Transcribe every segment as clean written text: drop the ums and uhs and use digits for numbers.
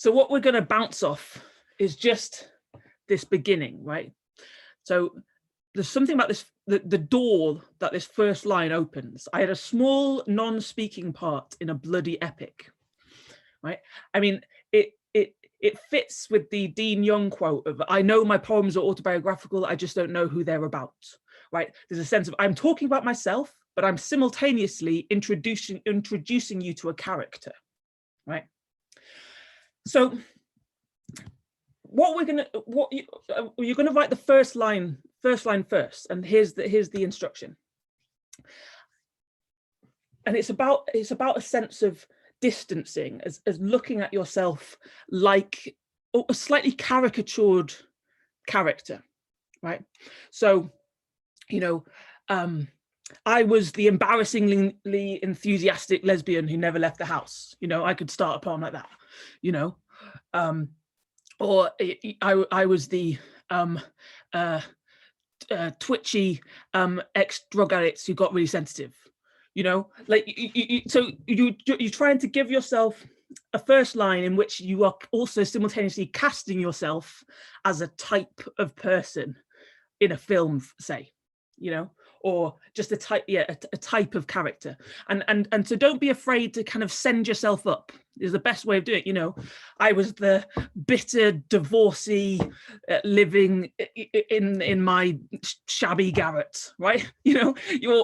So what we're going to bounce off is just this beginning, right? So there's something about this, the door that this first line opens. I had a small non-speaking part in a bloody epic, right? I mean, it fits with the Dean Young quote of, I know my poems are autobiographical, I just don't know who they're about, right? There's a sense of, I'm talking about myself, but I'm simultaneously introducing you to a character, right? So you're gonna write the first line first, and here's the instruction. And it's about a sense of distancing, as looking at yourself like a slightly caricatured character, right? So, you know, I was the embarrassingly enthusiastic lesbian who never left the house. You know, I could start a poem like that, you know, or I was the twitchy ex-drug addicts who got really sensitive. You know, like so you're trying to give yourself a first line in which you are also simultaneously casting yourself as a type of person in a film, say, you know, or just a type of character. And so don't be afraid to kind of send yourself up is the best way of doing it. You know, I was the bitter divorcee living in my shabby garret, right? You know,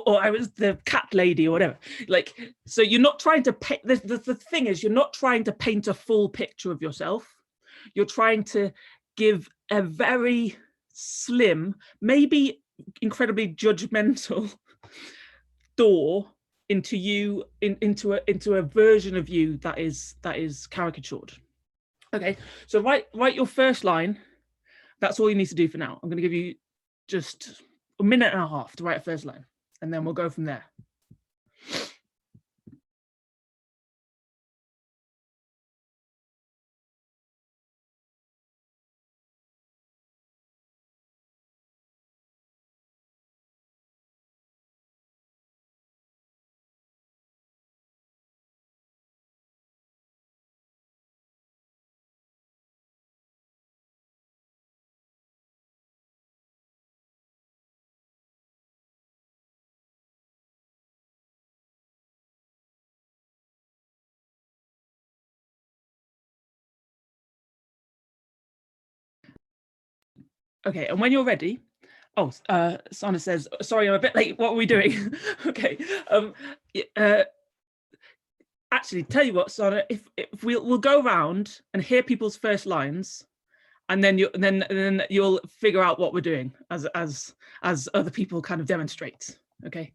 or I was the cat lady or whatever. Like, so you're not trying to paint, the thing is, you're not trying to paint a full picture of yourself. You're trying to give a very slim, maybe incredibly judgmental door into you, into a version of you that is caricatured. Okay, so write your first line. That's all you need to do for now. I'm going to give you just a minute and a half to write a first line, and then we'll go from there. Okay, and when you're ready, Sana says, sorry, I'm a bit late. What are we doing? Okay. Actually, tell you what, Sana, if we'll go around and hear people's first lines, and then you'll figure out what we're doing as other people kind of demonstrate. Okay.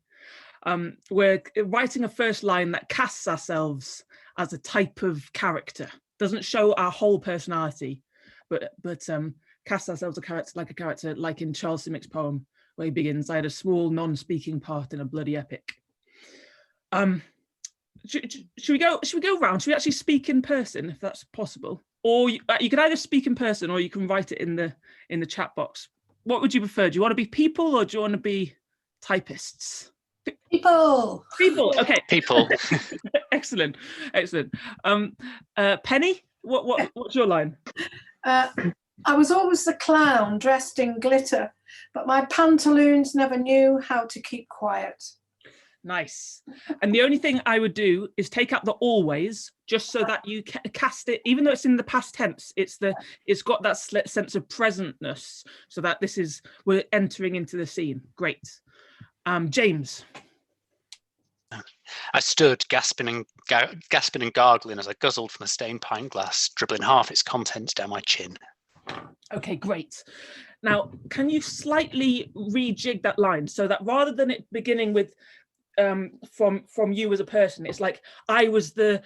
We're writing a first line that casts ourselves as a type of character, doesn't show our whole personality, but cast ourselves like a character, like in Charles Simich's poem where he begins, I had a small non-speaking part in a bloody epic. Should we go round? Should we actually speak in person, if that's possible? Or you can either speak in person or you can write it in the chat box. What would you prefer? Do you want to be people or do you want to be typists? People. Okay. People. Excellent. Penny, what's your line? I was always the clown dressed in glitter, but my pantaloons never knew how to keep quiet. Nice. And the only thing I would do is take out the always, just so that you cast it, even though it's in the past tense, it's got that sense of presentness, so that we're entering into the scene. Great. James. I stood gasping and gargling as I guzzled from a stained pint glass, dribbling half its contents down my chin. Okay, great. Now, can you slightly rejig that line so that rather than it beginning with from you as a person, it's like I was the,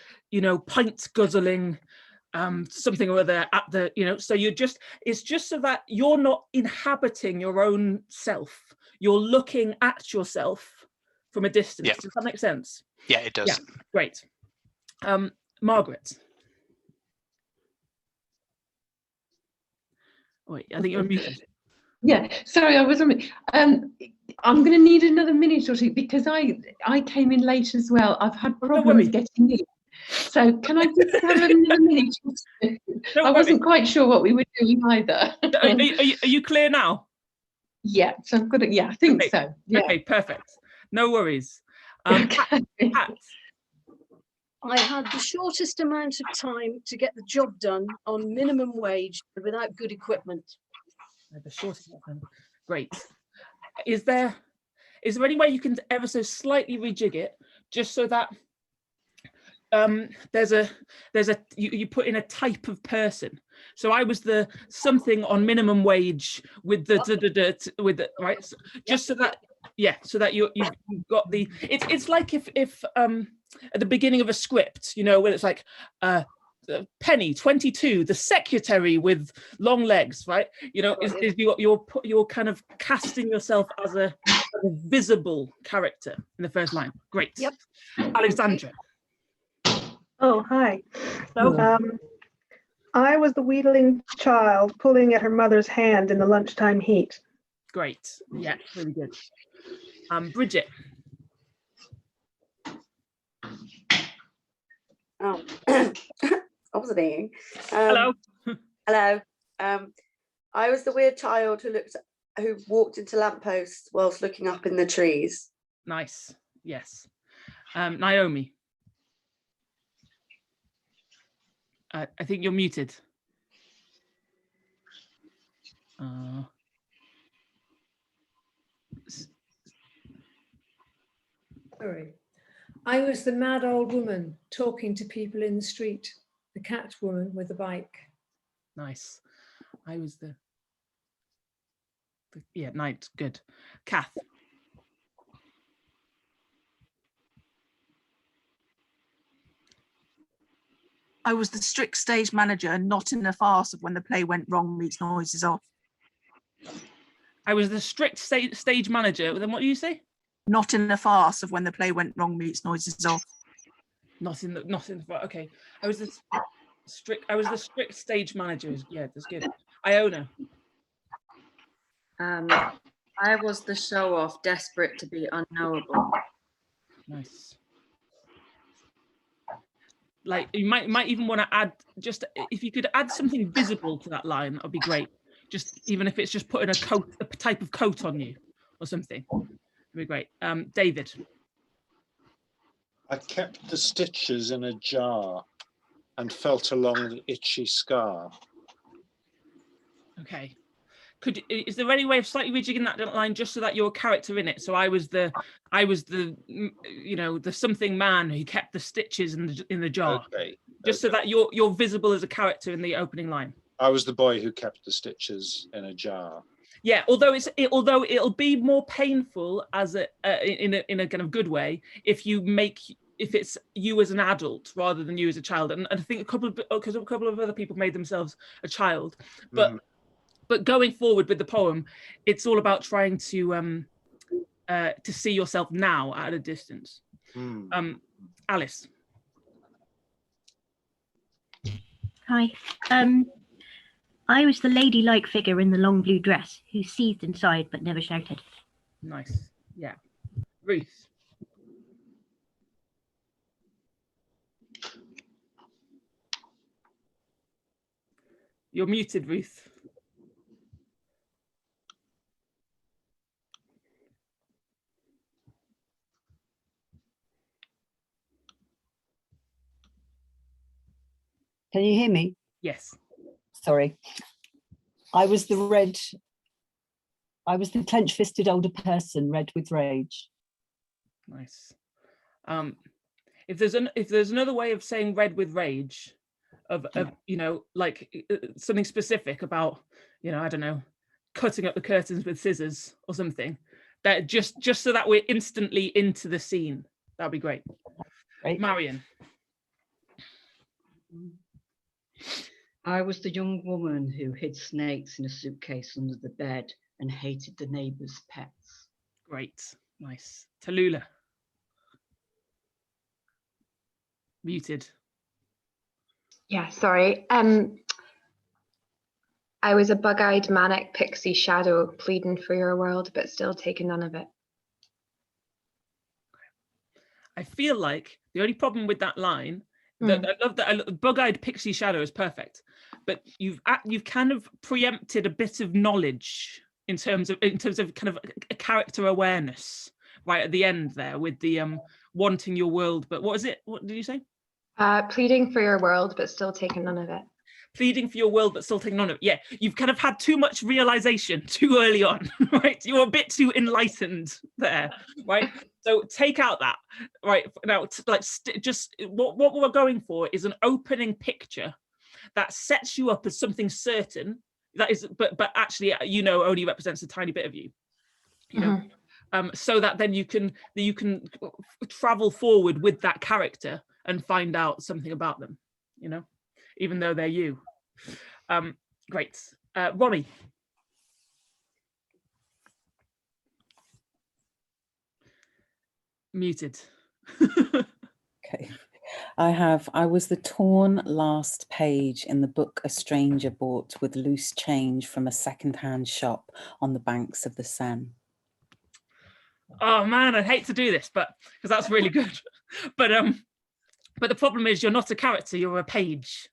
pint guzzling something or other at the, so it's just so that you're not inhabiting your own self. You're looking at yourself from a distance. Yeah. Does that make sense? Yeah, it does. Yeah, great. Margaret. Wait, I think you're muted. Yeah, sorry, I was on mute. I'm going to need another minute or two because I came in late as well. I've had problems getting in. So can I just have another minute? I wasn't quite sure what we were doing either. Are you clear now? Yeah, so I'm good. Yeah, I think Okay. so. Yeah. Okay, perfect. No worries. Okay. Pat, I had the shortest amount of time to get the job done on minimum wage and without good equipment. the shortest one. Great. Is there any way you can ever so slightly rejig it, just so that you put in a type of person? So I was the something on minimum wage with the with the right, just so that so that you've got the it's like if at the beginning of a script, you know, when it's like Penny 22, the secretary with long legs, right? You know, is you're kind of casting yourself as a visible character in the first line. Great. Yep. Alexandra. Oh, hi. Hello. I was the wheedling child pulling at her mother's hand in the lunchtime heat. Great. Yeah, really good. Bridget. Oh, I wasn't eating. Hello. Hello. I was the weird child who walked into lampposts whilst looking up in the trees. Nice. Yes. Naomi. I think you're muted. Sorry. I was the mad old woman talking to people in the street, the cat woman with the bike. Nice. I was the yeah, night. Good. Kath. I was the strict stage manager and not in the farce of when the play went wrong meets noises off. I was the strict stage manager. Then what do you say? Not in the farce of when the play went wrong meets noises off. Not in the okay. I was the strict stage manager. Yeah, that's good. Iona. I was the show off, desperate to be unknowable. Nice. Like you might even want to add, just if you could add something visible to that line, that'd be great. Just even if it's just putting a type of coat on you or something, that'd be great. David. I kept the stitches in a jar and felt along the itchy scar. Okay. Is there any way of slightly rejigging that line just so that you're a character in it? So I was the you know, the something man who kept the stitches in the jar. Okay. Just so that you're visible as a character in the opening line. I was the boy who kept the stitches in a jar. Yeah, although it'll be more painful as in a kind of good way if it's you as an adult rather than you as a child. And I think a couple of other people made themselves a child, but going forward with the poem, it's all about trying to see yourself now at a distance. Alice. Hi. I was the ladylike figure in the long blue dress who seethed inside but never shouted. Nice. Yeah. Ruth. You're muted, Ruth. Can you hear me? Yes. Sorry. I was the clenched-fisted older person, red with rage. Nice. If there's another way of saying red with rage, of you know, like something specific about, you know, I don't know, cutting up the curtains with scissors or something, that just so that we're instantly into the scene, that'd be great. Marion. I was the young woman who hid snakes in a suitcase under the bed and hated the neighbours' pets. Great. Nice. Tallulah. Muted. Yeah, sorry. I was a bug-eyed manic pixie shadow pleading for your world, but still taking none of it. I feel like the only problem with that line, I love that bug-eyed pixie shadow is perfect. but you've kind of preempted a bit of knowledge in terms of kind of a character awareness right at the end there with the wanting your world, but what did you say? Pleading for your world, but still taking none of it. Pleading for your world, but still taking none of it. Yeah, you've kind of had too much realization too early on, right? You're a bit too enlightened there, right? So take out that, right? Now, just what we're going for is an opening picture that sets you up as something certain. That is, but actually, only represents a tiny bit of you. You know. So that then you can travel forward with that character and find out something about them, even though they're you. Great. Romy. Muted. Okay. I was the torn last page in the book a stranger bought with loose change from a second-hand shop on the banks of the Seine. Oh man, I'd hate to do this, but because that's really good. But the problem is you're not a character, you're a page.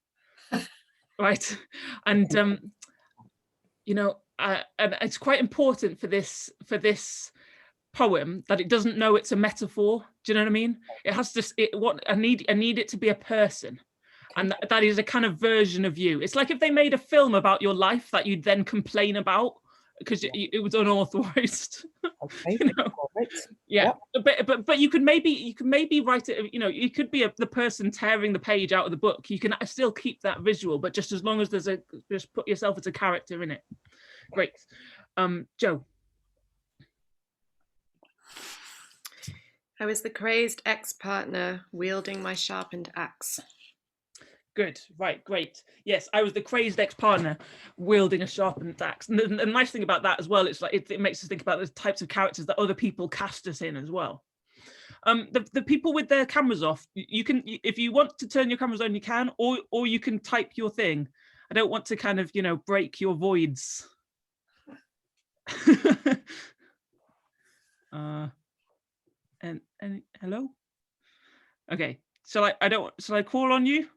Right. And and it's quite important for this poem that it doesn't know it's a metaphor. Do you know what I mean? It has to I need it to be a person. And that is a kind of version of you. It's like if they made a film about your life that you'd then complain about because it was unauthorized. Okay. Yeah. But you could maybe write it, you could be the person tearing the page out of the book. You can still keep that visual, but just as long as just put yourself as a character in it. Great. Joe. I was the crazed ex-partner wielding my sharpened axe. Good, right, great. Yes, I was the crazed ex-partner wielding a sharpened axe. And the nice thing about that as well, it's like it makes us think about the types of characters that other people cast us in as well. The people with their cameras off, you can, if you want to turn your cameras on, you can, or you can type your thing. I don't want to kind of, break your voids. And hello? Okay, shall I call on you?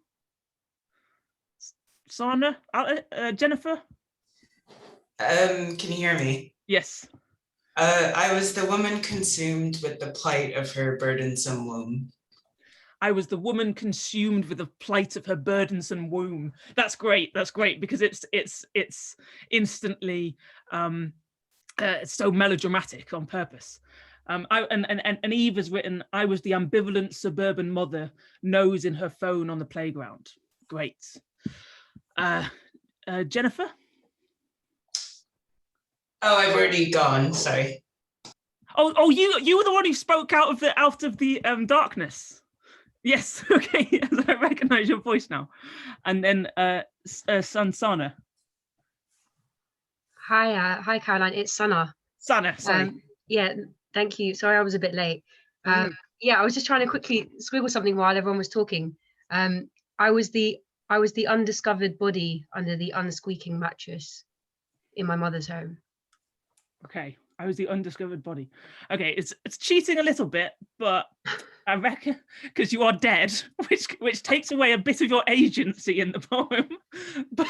Sana, Jennifer? Can you hear me? Yes. I was the woman consumed with the plight of her burdensome womb. I was the woman consumed with the plight of her burdensome womb. That's great. That's great because it's instantly it's so melodramatic on purpose. And Eve has written, I was the ambivalent suburban mother, nose in her phone on the playground. Great. Jennifer? Oh, I've already gone. Sorry. Oh, you were the one who spoke out of the darkness. Yes. Okay. Yes, I recognize your voice now. And then Sana. Hi, Caroline. It's Sana. Sana. Sorry. Yeah. Thank you. Sorry, I was a bit late. Yeah, I was just trying to quickly scribble something while everyone was talking. I was the undiscovered body under the unsqueaking mattress in my mother's home. Okay, I was the undiscovered body. Okay, it's cheating a little bit, but I reckon because you are dead, which takes away a bit of your agency in the poem. But,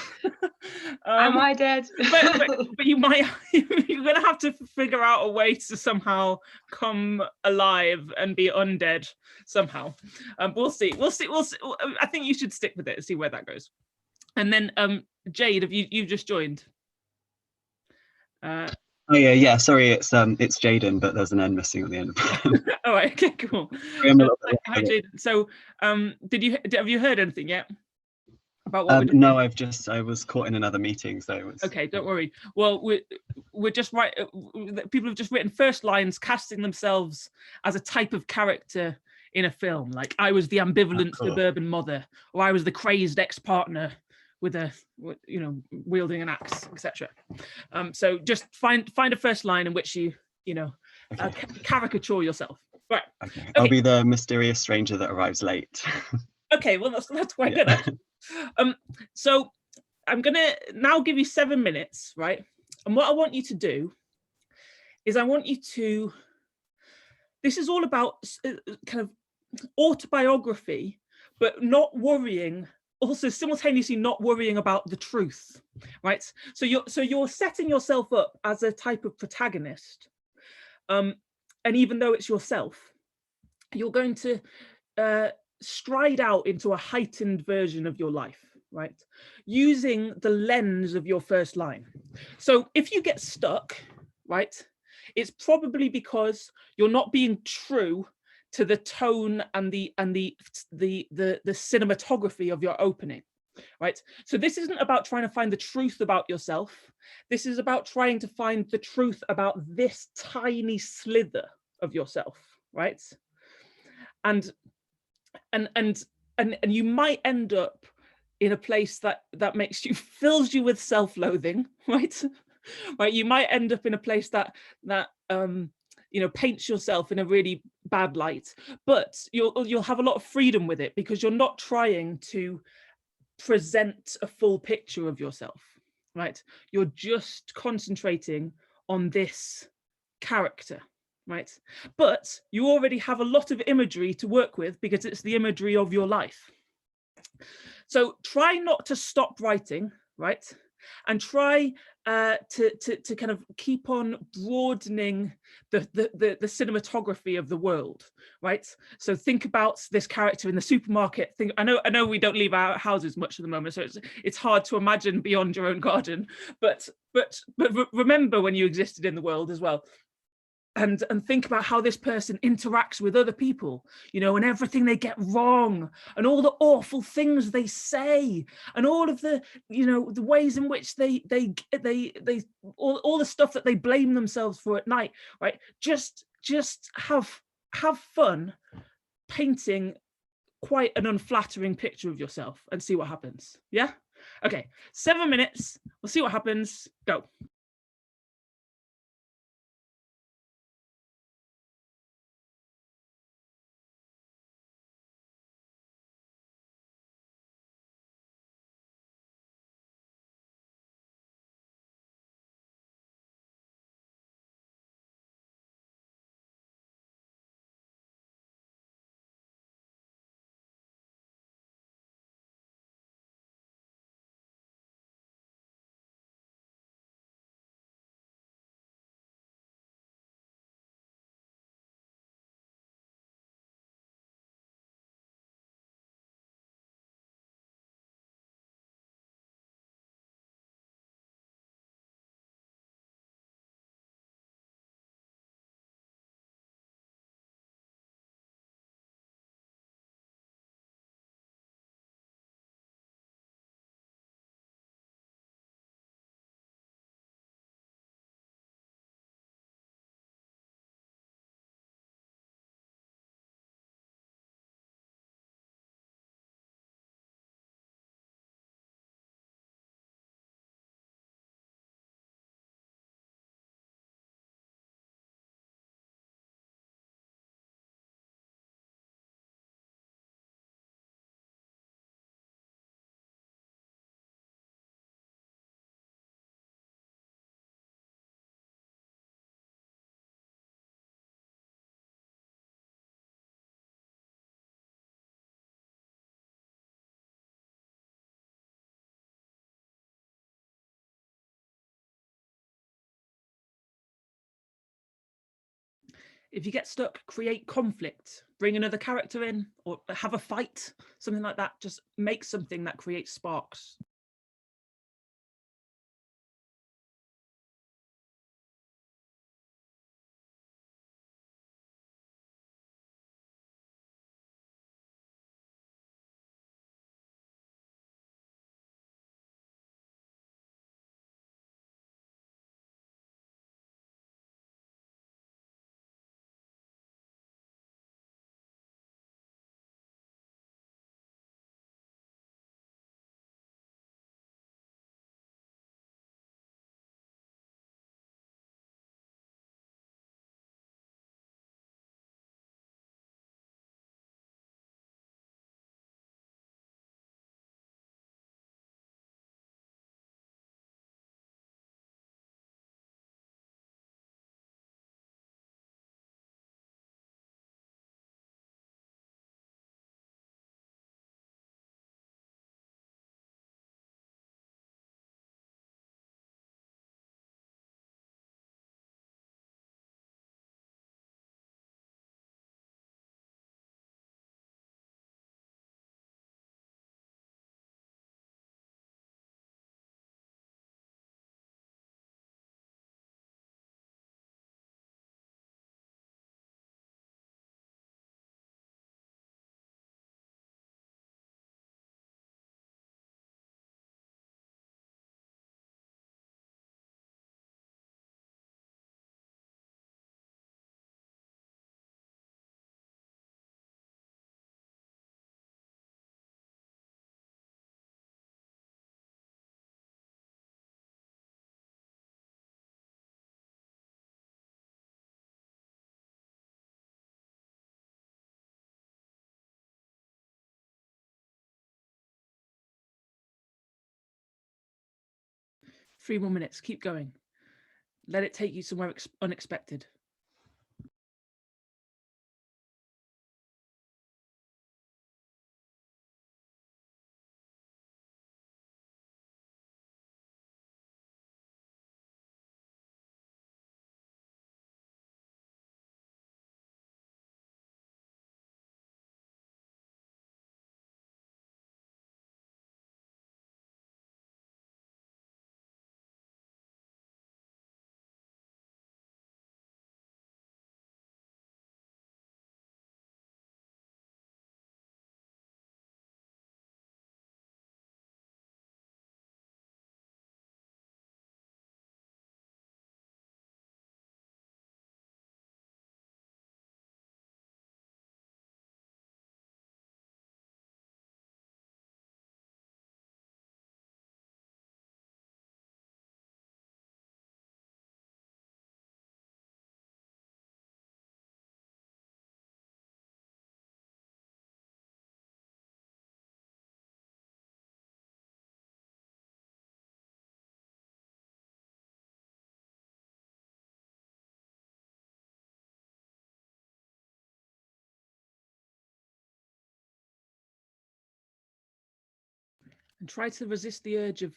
am I dead? but you're gonna have to figure out a way to somehow come alive and be undead somehow. We'll see. I think you should stick with it and see where that goes. And then Jade, have you just joined? Oh yeah. Sorry, it's Jaden, but there's an N missing at the end. All right. Okay. Cool. Hi, Jaden. So, have you heard anything yet about what we're doing? No, I was caught in another meeting, so it was. Okay, don't worry. Well, we're just right. People have just written first lines, casting themselves as a type of character in a film. Like I was the ambivalent suburban mother, or I was the crazed ex-partner with wielding an axe, etc. So just find a first line in which you caricature yourself. Right. Okay. I'll be the mysterious stranger that arrives late. Okay, well that's quite good. Actually. So I'm gonna now give you 7 minutes, right? And what I want you to do is this is all about kind of autobiography, but not worrying also simultaneously not worrying about the truth, right? So you're setting yourself up as a type of protagonist, and even though it's yourself, you're going to stride out into a heightened version of your life, right? Using the lens of your first line. So if you get stuck, right, it's probably because you're not being true to the tone and the cinematography of your opening, right? So this isn't about trying to find the truth about yourself. This is about trying to find the truth about this tiny slither of yourself, right? And you might end up in a place that fills you with self-loathing, right? Right, you might end up in a place that you know, paints yourself in a really bad light, but you'll have a lot of freedom with it because you're not trying to present a full picture of yourself, right? You're just concentrating on this character, right? But you already have a lot of imagery to work with because it's the imagery of your life. So try not to stop writing, right? And try to kind of keep on broadening the cinematography of the world, right? So think about this character in the supermarket. I know we don't leave our houses much at the moment, so it's hard to imagine beyond your own garden. But remember when you existed in the world as well. And think about how this person interacts with other people, you know, and everything they get wrong and all the awful things they say and all of the, you know, the ways in which they all the stuff that they blame themselves for at night, right? Just have fun painting quite an unflattering picture of yourself and see what happens. Yeah. Okay. 7 minutes. We'll see what happens. Go. If you get stuck, create conflict, bring another character in or have a fight, something like that. Just make something that creates sparks. 3 more minutes. Keep going. Let it take you somewhere unexpected. And try to resist the urge of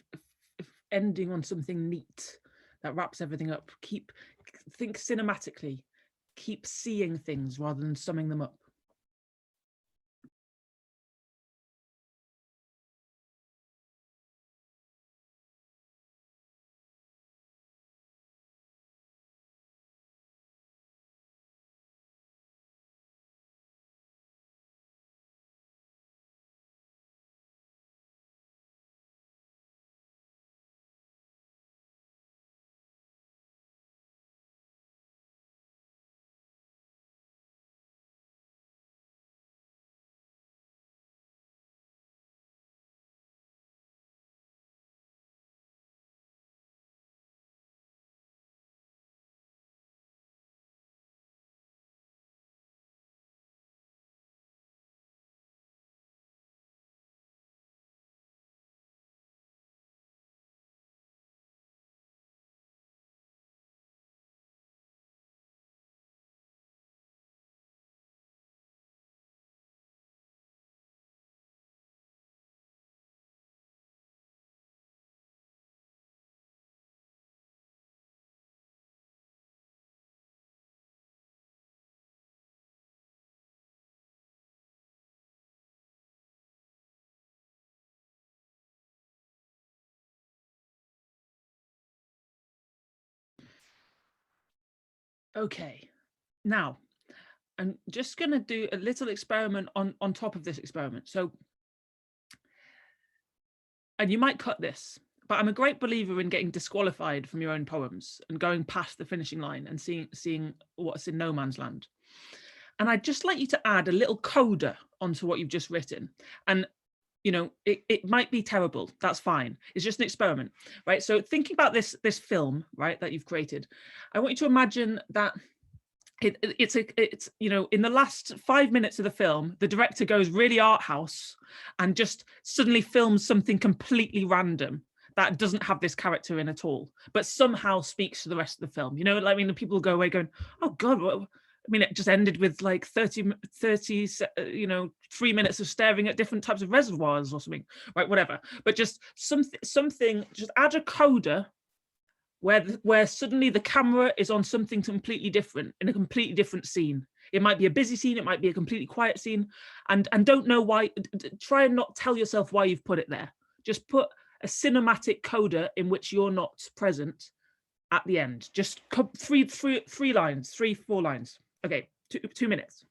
ending on something neat that wraps everything up. Think cinematically. Keep seeing things rather than summing them up. Okay, now I'm just going to do a little experiment on top of this experiment. So, and you might cut this, but I'm a great believer in getting disqualified from your own poems and going past the finishing line and seeing what's in no man's land. And I'd just like you to add a little coda onto what you've just written. And you know, it might be terrible. That's fine. It's just an experiment, right? So thinking about this film, right, that you've created, I want you to imagine that it's you know, in the last 5 minutes of the film, the director goes really art house and just suddenly films something completely random that doesn't have this character in at all, but somehow speaks to the rest of the film. You know, I mean, people go away going, "Oh God, what?" I mean, it just ended with like 30, you know, 3 minutes of staring at different types of reservoirs or something, right? Whatever. But just something. Just add a coda where suddenly the camera is on something completely different in a completely different scene. It might be a busy scene. It might be a completely quiet scene, and don't know why. Try and not tell yourself why you've put it there. Just put a cinematic coda in which you're not present at the end. Just 3 lines, 4 lines. Okay, 2 minutes.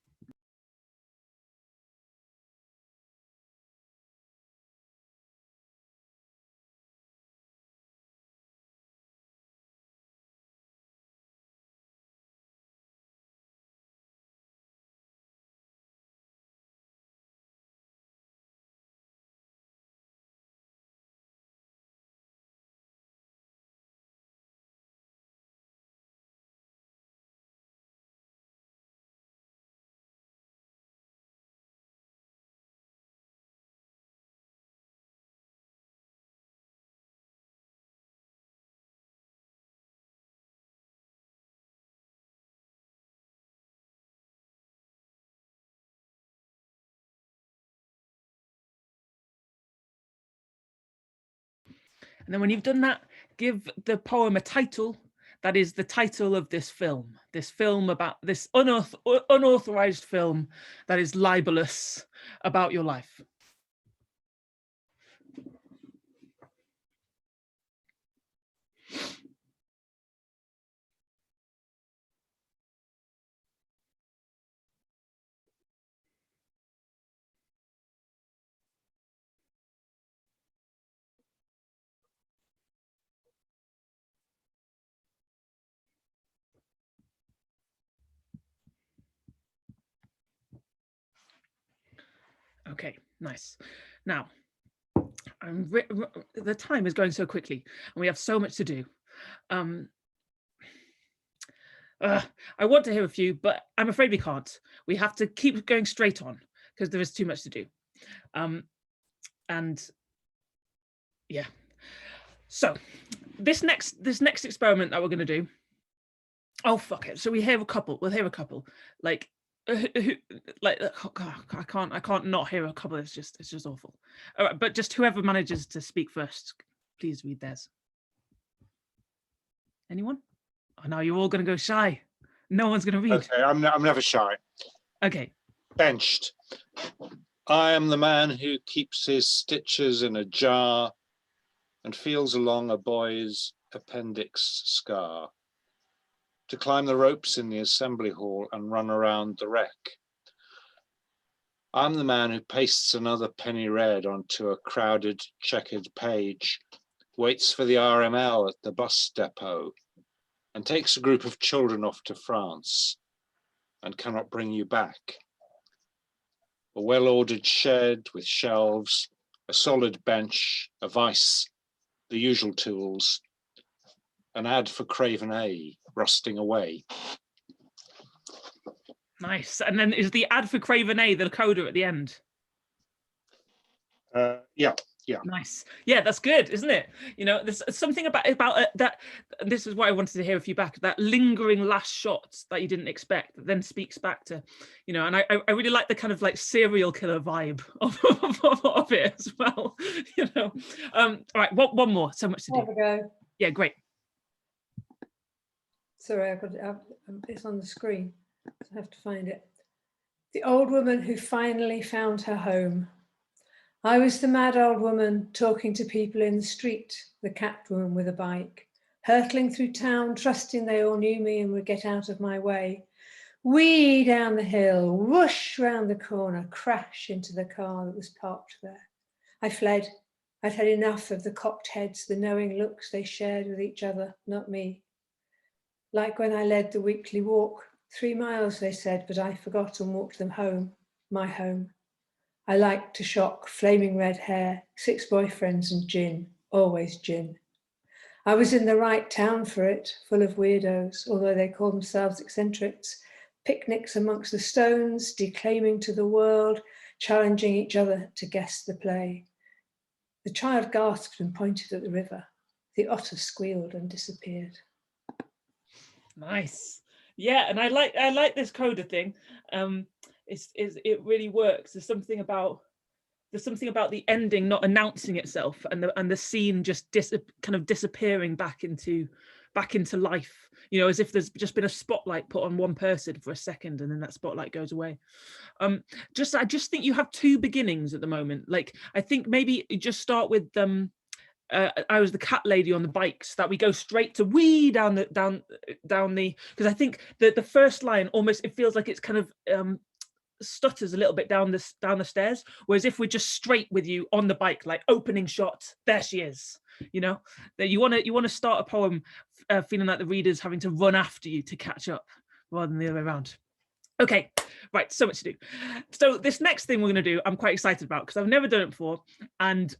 And then when you've done that, give the poem a title that is the title of this film about this unauthorized film that is libelous about your life. Okay, nice. Now, the time is going so quickly and we have so much to do. I want to hear a few, but I'm afraid we can't. We have to keep going straight on because there is too much to do. And yeah. So this next experiment that we're going to do. Oh, fuck it. So we'll hear a couple. Like, oh God, I can't not hear a couple. It's just awful. All right, but just whoever manages to speak first, please read theirs. Anyone? Oh no, you're all gonna go shy. No one's gonna read. Okay, I'm never shy. Okay. Benched. I am the man who keeps his stitches in a jar and feels along a boy's appendix scar. To climb the ropes in the assembly hall and run around the wreck. I'm the man who pastes another penny red onto a crowded checkered page, waits for the RML at the bus depot, and takes a group of children off to France and cannot bring you back. A well-ordered shed with shelves, a solid bench, a vice, the usual tools, an ad for Craven A, rusting away. Nice. And then is the ad for Craven A the coda at the end? Yeah. Nice. Yeah, that's good, isn't it? You know, there's something about that. And this is what I wanted to hear a few back. That lingering last shot that you didn't expect, that then speaks back to, you know. And I really like the kind of like serial killer vibe of it as well. You know. All right. One more. So much to do. Have a go. Yeah. Great. Sorry, it's on the screen. So I have to find it. The old woman who finally found her home. I was the mad old woman talking to people in the street, the cat woman with a bike, hurtling through town, trusting they all knew me and would get out of my way. Wee down the hill, whoosh round the corner, crash into the car that was parked there. I fled. I'd had enough of the cocked heads, the knowing looks they shared with each other, not me. Like when I led the weekly walk, 3 miles they said, but I forgot and walked them home, my home. I liked to shock, flaming red hair, 6 boyfriends and gin, always gin. I was in the right town for it, full of weirdos, although they call themselves eccentrics, picnics amongst the stones, declaiming to the world, challenging each other to guess the play. The child gasped and pointed at the river. The otter squealed and disappeared. Nice. Yeah, and I like this coda thing. It really works. There's something about the ending not announcing itself, and the scene just kind of disappearing back into life. You know, as if there's just been a spotlight put on one person for a second, and then that spotlight goes away. I just think you have 2 beginnings at the moment. Like, I think maybe you just start with I was the cat lady on the bikes, that we go straight to wee down the because I think the first line almost, it feels like it's kind of stutters a little bit down the stairs, whereas if we're just straight with you on the bike, like opening shot, there she is. You know, that you want to start a poem feeling like the reader's having to run after you to catch up rather than the other way around. Okay, right, so much to do. So this next thing we're going to do, I'm quite excited about because I've never done it before, and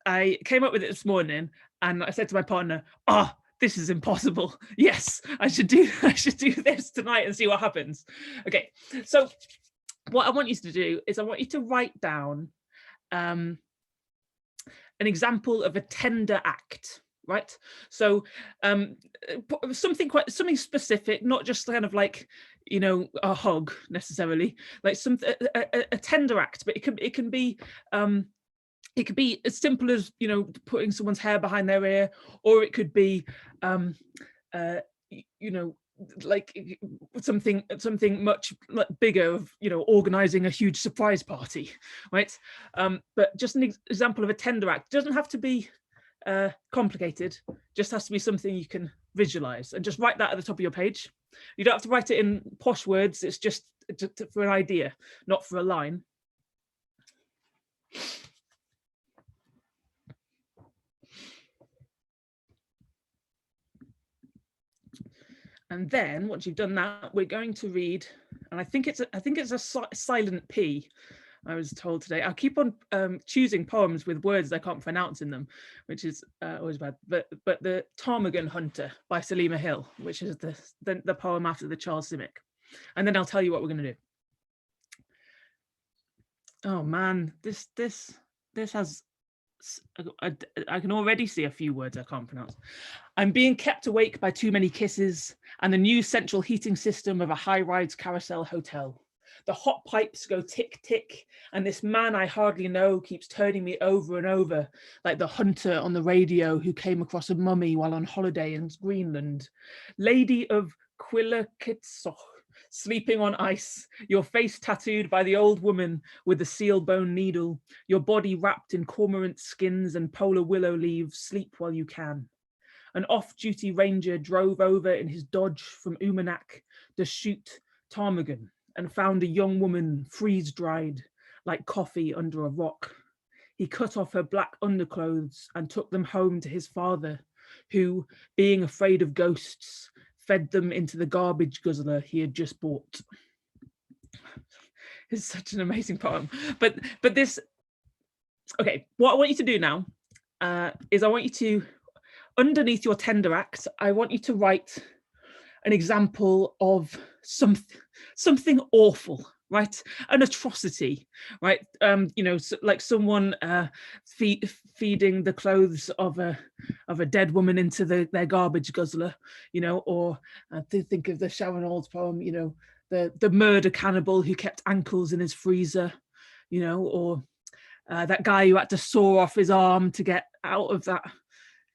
I came up with it this morning, and I said to my partner, this is impossible. Yes, I should do this tonight and see what happens. Okay, so what I want you to do is I want you to write down an example of a tender act, right? So something specific, not just kind of like, you know, a hug necessarily, like a tender act, but it can be it could be as simple as, you know, putting someone's hair behind their ear, or it could be, you know, like something much bigger of, you know, organizing a huge surprise party, right? But just an example of a tender act. It doesn't have to be complicated, just has to be something you can visualize, and just write that at the top of your page. You don't have to write it in posh words, it's just for an idea, not for a line. And then once you've done that, we're going to read, and I think it's a silent P, I was told today. I'll keep on choosing poems with words I can't pronounce in them, which is always bad. But the Ptarmigan Hunter by Salima Hill, which is the poem after the Charles Simic. And then I'll tell you what we're going to do. Oh man, this has, I can already see a few words I can't pronounce. I'm being kept awake by too many kisses and the new central heating system of a high-rise carousel hotel. The hot pipes go tick, tick, and this man I hardly know keeps turning me over and over, like the hunter on the radio who came across a mummy while on holiday in Greenland. Lady of Quilakitsoch, sleeping on ice, your face tattooed by the old woman with the seal bone needle, your body wrapped in cormorant skins and polar willow leaves, sleep while you can. An off-duty ranger drove over in his Dodge from Umanak to shoot ptarmigan and found a young woman freeze-dried like coffee under a rock. He cut off her black underclothes and took them home to his father, who, being afraid of ghosts, fed them into the garbage guzzler he had just bought. It's such an amazing poem. But this, okay, what I want you to do now is I want you to, underneath your tender act, I want you to write an example of something awful, right? An atrocity, right? You know, like someone feeding the clothes of a dead woman into their garbage guzzler, you know, or to think of the Sharon Olds poem, you know, the murder cannibal who kept ankles in his freezer, you know, or that guy who had to saw off his arm to get out of that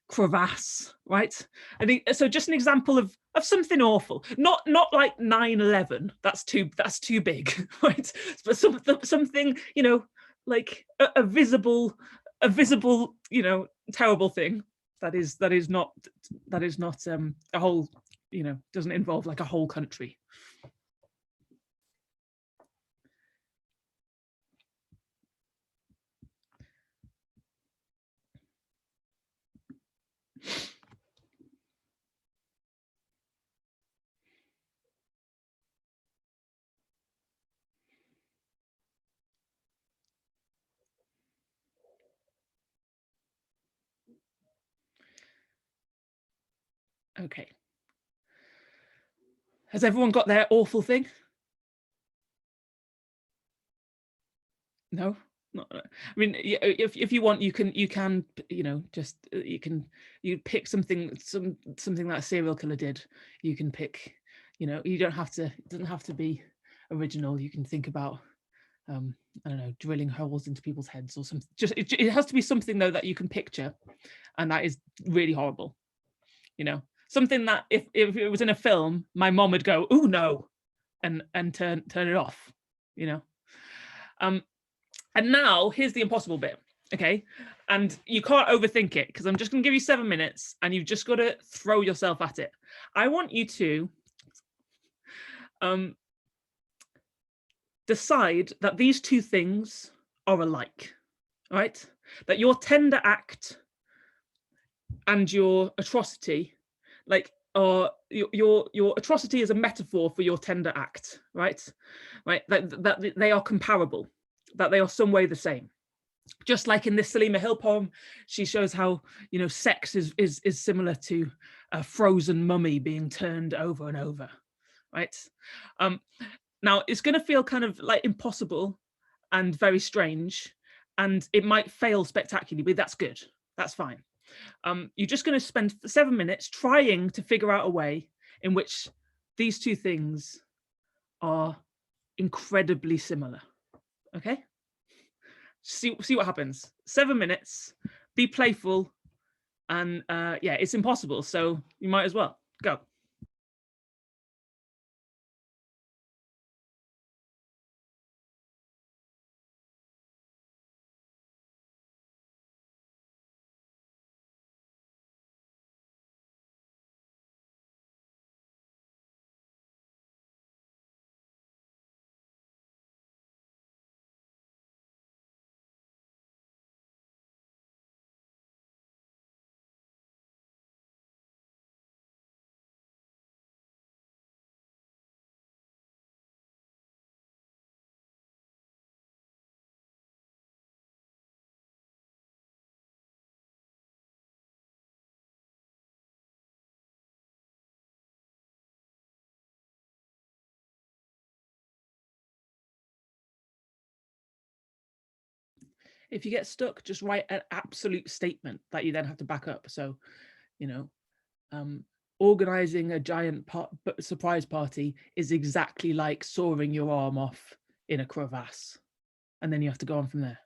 crevasse, right? I think so. Just an example of something awful, not like 9/11. That's too big, right? But something, you know, like a visible, you know, terrible thing that is not a whole, you know, doesn't involve like a whole country. Okay. Has everyone got their awful thing? No, not. I mean, if you want, you can, you know, just you pick something that a serial killer did. You can pick, you know, you don't have to. It doesn't have to be original. You can think about, I don't know, drilling holes into people's heads or something. Just it has to be something though that you can picture, and that is really horrible. You know, something that if it was in a film, my mom would go, "Oh no," and turn it off. You know. And now here's the impossible bit, okay? And you can't overthink it because I'm just going to give you 7 minutes and you've just got to throw yourself at it. I want you to decide that these two things are alike, right? That your tender act and your atrocity, like, or your atrocity is a metaphor for your tender act, right? Right, that they are comparable, that they are some way the same. Just like in this Salima Hill poem, she shows how, you know, sex is similar to a frozen mummy being turned over and over, right? Now it's going to feel kind of like impossible and very strange, and it might fail spectacularly, but that's good. That's fine. You're just going to spend 7 minutes trying to figure out a way in which these two things are incredibly similar. Okay, See what happens. 7 minutes. Be playful, and yeah, it's impossible. So you might as well go. If you get stuck, just write an absolute statement that you then have to back up. So, you know, organizing a giant surprise party is exactly like sawing your arm off in a crevasse. And then you have to go on from there.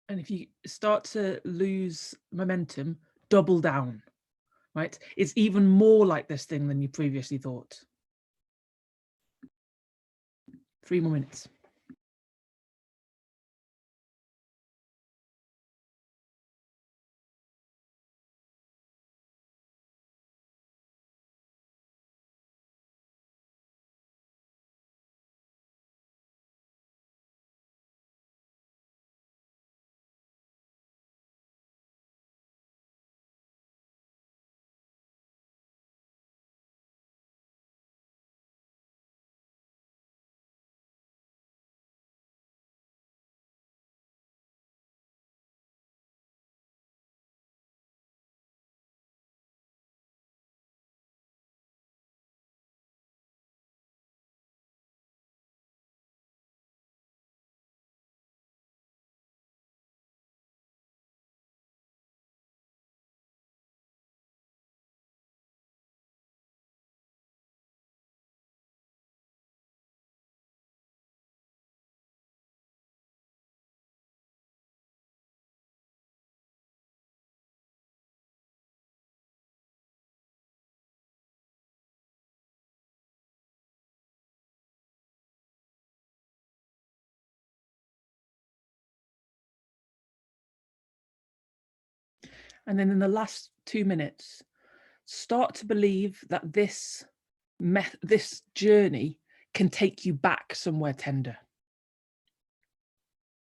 And if you start to lose momentum, double down, right? It's even more like this thing than you previously thought. 3 more minutes. And then in the last 2 minutes, start to believe that this journey can take you back somewhere tender.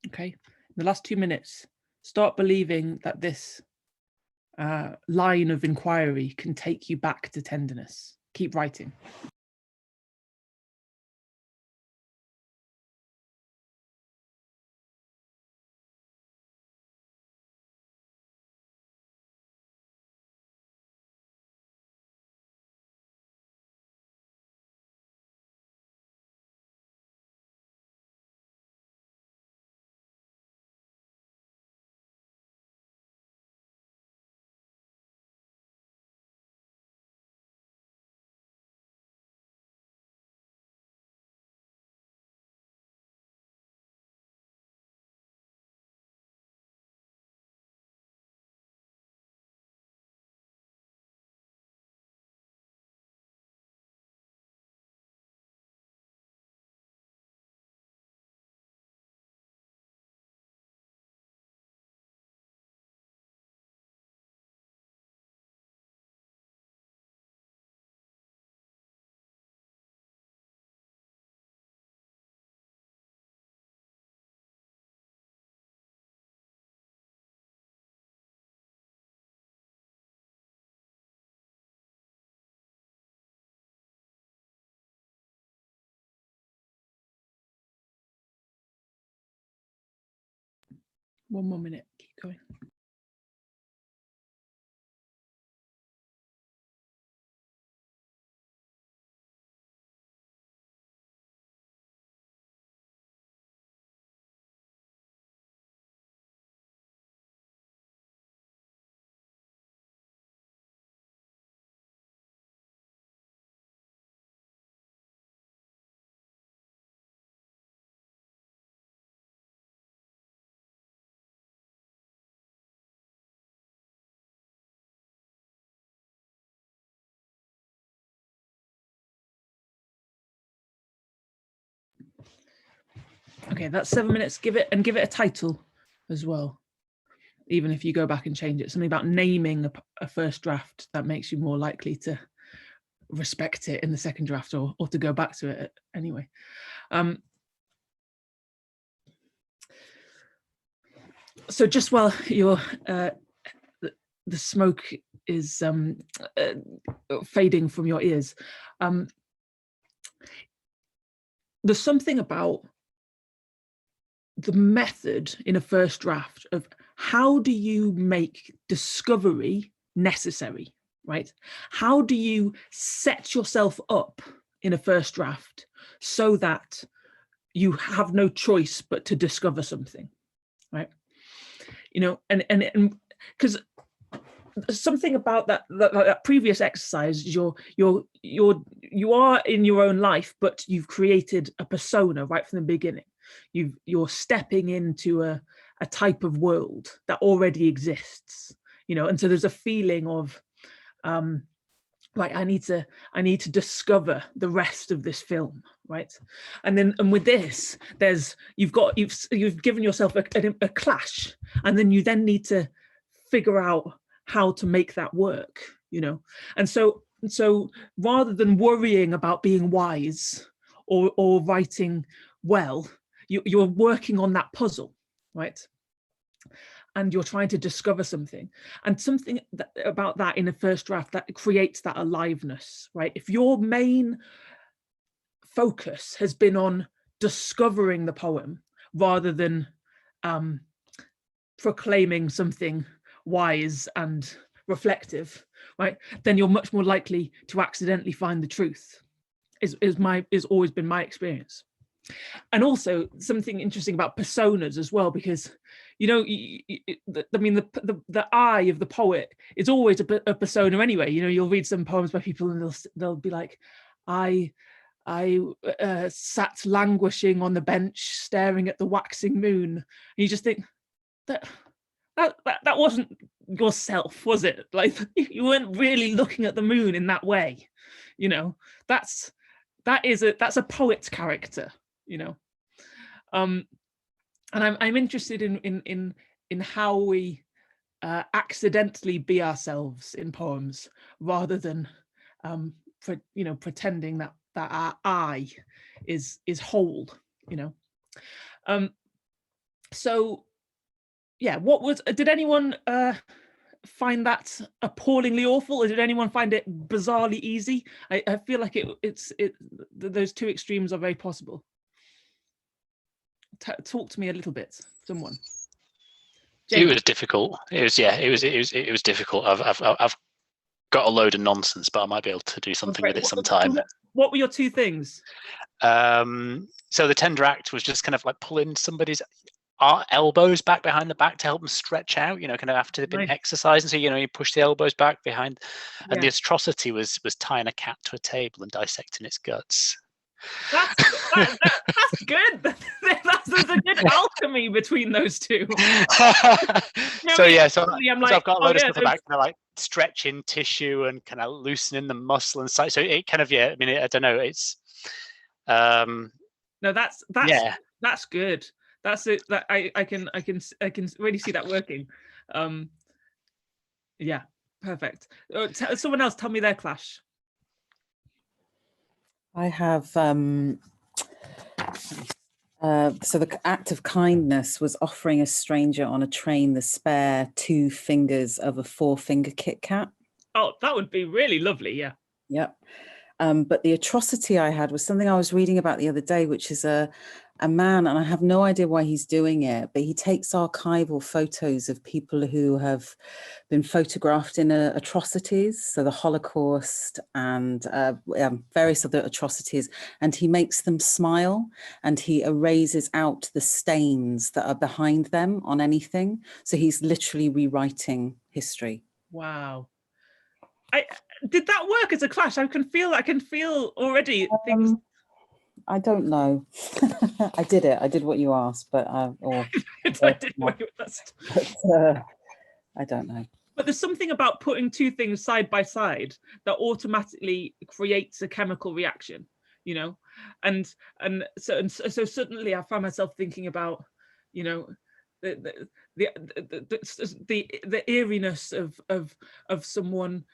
Okay, in the last 2 minutes, start believing that this line of inquiry can take you back to tenderness. Keep writing. 1 more minute, keep going. Okay, that's 7 minutes. Give it a title as well. Even if you go back and change it, something about naming a first draft that makes you more likely to respect it in the second draft, or to go back to it anyway. So just while you're the smoke is fading from your ears, there's something about the method in a first draft of how do you make discovery necessary, right? How do you set yourself up in a first draft so that you have no choice but to discover something, right? You know, and because something about that previous exercise, you are in your own life, but you've created a persona right from the beginning. You're stepping into a type of world that already exists, you know, and so there's a feeling of like I need to discover the rest of this film, right? And with this, you've given yourself a clash, and then you then need to figure out how to make that work, you know. And so rather than worrying about being wise or writing well, you're working on that puzzle, right? And you're trying to discover something, and something about that in a first draft that creates that aliveness, right? If your main focus has been on discovering the poem rather than proclaiming something wise and reflective, right, then you're much more likely to accidentally find the truth, is always been my experience. And also something interesting about personas as well, because, you know, I mean, the eye of the poet is always a persona anyway. You know, you'll read some poems by people and they'll be like, I sat languishing on the bench staring at the waxing moon. And you just think that wasn't yourself, was it? Like, you weren't really looking at the moon in that way. You know, that's a poet's character, you know. And I'm interested in how we accidentally be ourselves in poems rather than pretending that our I is whole, you know. So yeah, did anyone find that appallingly awful, or did anyone find it bizarrely easy? I feel like those two extremes are very possible. Talk to me a little bit, someone. James. It was difficult. It was difficult. I've got a load of nonsense, but I might be able to do something with it sometime. What were your two things? So the tender act was just kind of like pulling somebody's elbows back behind the back to help them stretch out, you know, kind of after they've been exercising. So, you know, you push the elbows back behind. And the atrocity was tying a cat to a table and dissecting its guts. That's good. There's a good alchemy between those two. So I've got a load of stuff about kind of like stretching tissue and kind of loosening the muscle and so it kind of, I mean, I don't know, it's no, that's good. That's it. That I can really see that working. Yeah, perfect. Someone else tell me their clash. I have so the act of kindness was offering a stranger on a train the spare 2 fingers of a 4-finger Kit Kat. Oh, that would be really lovely. Yeah. Yep. But the atrocity I had was something I was reading about the other day, which is a a man, and I have no idea why he's doing it, but he takes archival photos of people who have been photographed in atrocities, so the Holocaust and various other atrocities, and he makes them smile, and he erases out the stains that are behind them on anything. So he's literally rewriting history. Wow. Did that work as a clash? I can feel already things. I don't know. I did it. I did what you asked, but I don't know. But there's something about putting two things side by side that automatically creates a chemical reaction, you know, and so suddenly I find myself thinking about, you know, the eeriness of someone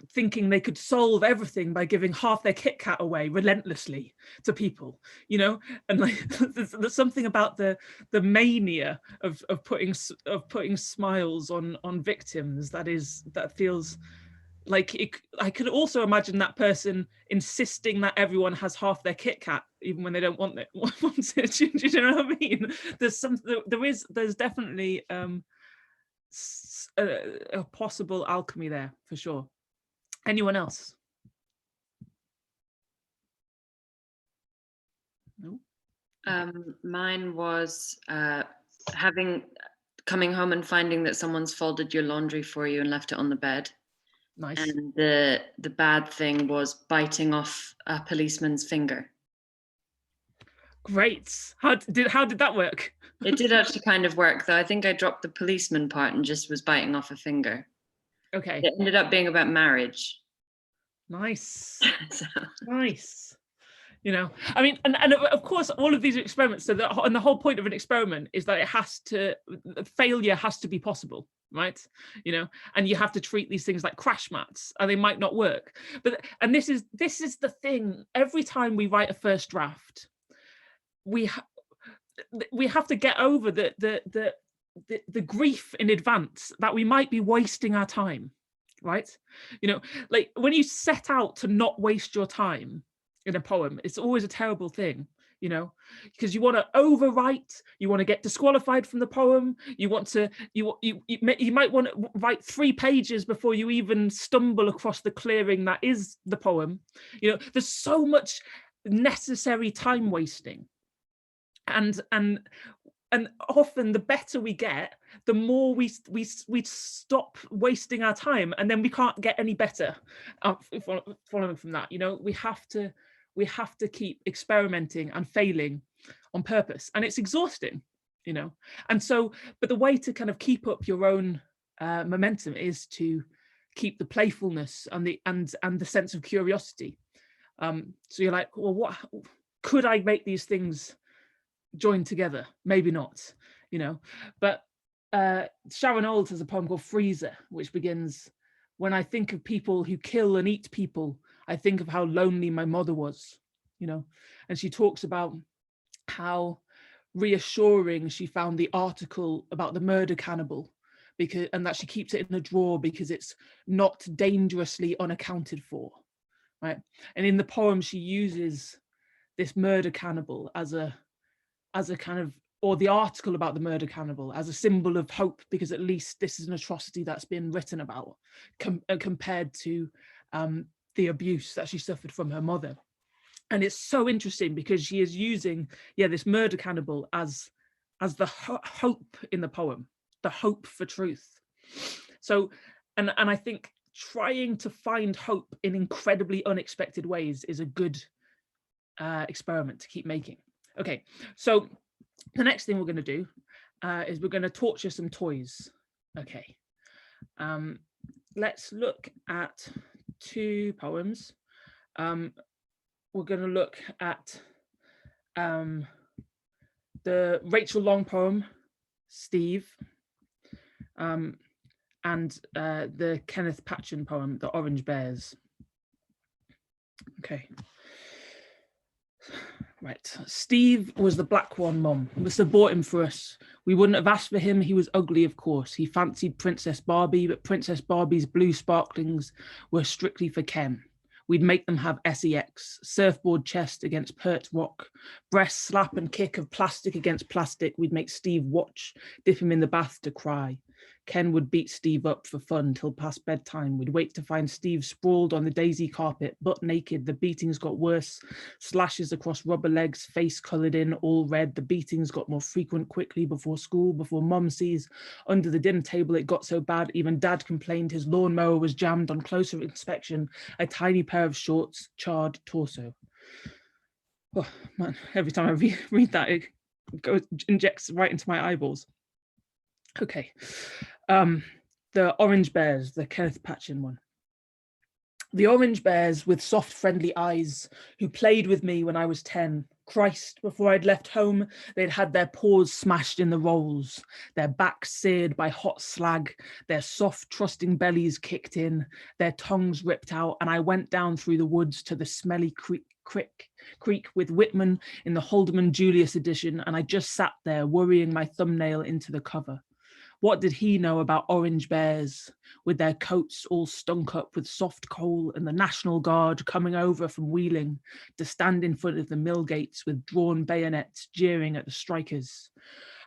thinking they could solve everything by giving half their Kit Kat away relentlessly to people, you know, and like there's something about the mania of putting smiles on victims that feels like it. I could also imagine that person insisting that everyone has half their Kit Kat even when they don't want it. Do you know what I mean? There's definitely a possible alchemy there for sure. Anyone else? No. Mine was coming home and finding that someone's folded your laundry for you and left it on the bed. Nice. And the bad thing was biting off a policeman's finger. Great. How did that work? It did actually kind of work, though. I think I dropped the policeman part and just was biting off a finger. Okay. It ended up being about marriage. Nice. Nice. You know, I mean, and of course, all of these experiments, and the whole point of an experiment is that failure has to be possible, right? You know, and you have to treat these things like crash mats, and they might not work. And this is the thing. Every time we write a first draft, we have to get over the grief in advance that we might be wasting our time, right? You know, like when you set out to not waste your time in a poem, it's always a terrible thing, you know, because you want to overwrite, you want to get disqualified from the poem, you might want to write 3 pages before you even stumble across the clearing that is the poem. You know, there's so much necessary time wasting, and often the better we get, the more we stop wasting our time, and then we can't get any better. Following from that, you know, we have to keep experimenting and failing on purpose, and it's exhausting, you know. And so, but the way to kind of keep up your own momentum is to keep the playfulness and the sense of curiosity. So you're like, well, what could I make these things join together? Maybe not, you know. But Sharon Olds has a poem called Freezer, which begins, "When I think of people who kill and eat people, I think of how lonely my mother was," you know. And she talks about how reassuring she found the article about the murder cannibal, and that she keeps it in a drawer because it's not dangerously unaccounted for, right? And in the poem, she uses this murder cannibal as a kind of, or the article about the murder cannibal as a symbol of hope, because at least this is an atrocity that's been written about compared to the abuse that she suffered from her mother. And it's so interesting because she is using, this murder cannibal as the hope in the poem, the hope for truth. So, and I think trying to find hope in incredibly unexpected ways is a good experiment to keep making. Okay, so the next thing we're going to do is we're going to torture some toys. Okay, let's look at 2 poems. We're going to look at the Rachel Long poem, Steve, and the Kenneth Patchen poem, The Orange Bears. Okay. Right, Steve was the black one, Mum. Must have bought him for us. We wouldn't have asked for him. He was ugly, of course. He fancied Princess Barbie, but Princess Barbie's blue sparklings were strictly for Ken. We'd make them have sex, surfboard chest against pert rock, breast slap and kick of plastic against plastic. We'd make Steve watch, dip him in the bath to cry. Ken would beat Steve up for fun till past bedtime. We'd wait to find Steve sprawled on the daisy carpet, butt naked. The beatings got worse, slashes across rubber legs, face coloured in, all red. The beatings got more frequent quickly before school, before mum sees. Under the dinner table, it got so bad, even dad complained his lawnmower was jammed. On closer inspection, a tiny pair of shorts, charred torso. Oh man, every time I read that, it injects right into my eyeballs. Okay, the orange bears, the Kenneth Patchen one. The orange bears with soft, friendly eyes who played with me when I was 10. Christ, before I'd left home, they'd had their paws smashed in the rolls, their backs seared by hot slag, their soft, trusting bellies kicked in, their tongues ripped out, and I went down through the woods to the smelly creek with Whitman in the Haldeman Julius edition, and I just sat there worrying my thumbnail into the cover. What did he know about orange bears with their coats all stunk up with soft coal and the National Guard coming over from Wheeling to stand in front of the mill gates with drawn bayonets jeering at the strikers?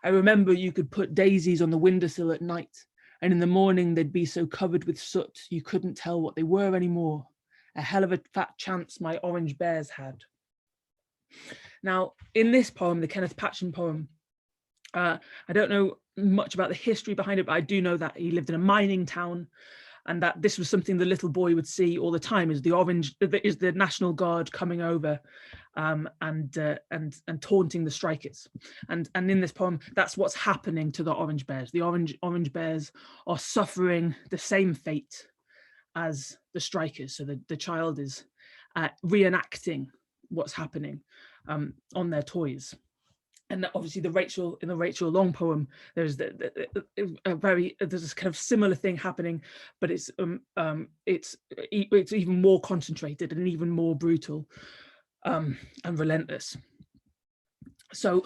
I remember you could put daisies on the windowsill at night, and in the morning they'd be so covered with soot you couldn't tell what they were anymore. A hell of a fat chance my orange bears had. Now, in this poem, the Kenneth Patchen poem, I don't know much about the history behind it, but I do know that he lived in a mining town, and that this was something the little boy would see all the time: is the National Guard coming over and taunting the strikers. And in this poem, that's what's happening to the orange bears. The orange bears are suffering the same fate as the strikers. So the child is reenacting what's happening on their toys. And obviously in the Rachel Long poem, there's there's this kind of similar thing happening, but it's even more concentrated and even more brutal and relentless. So,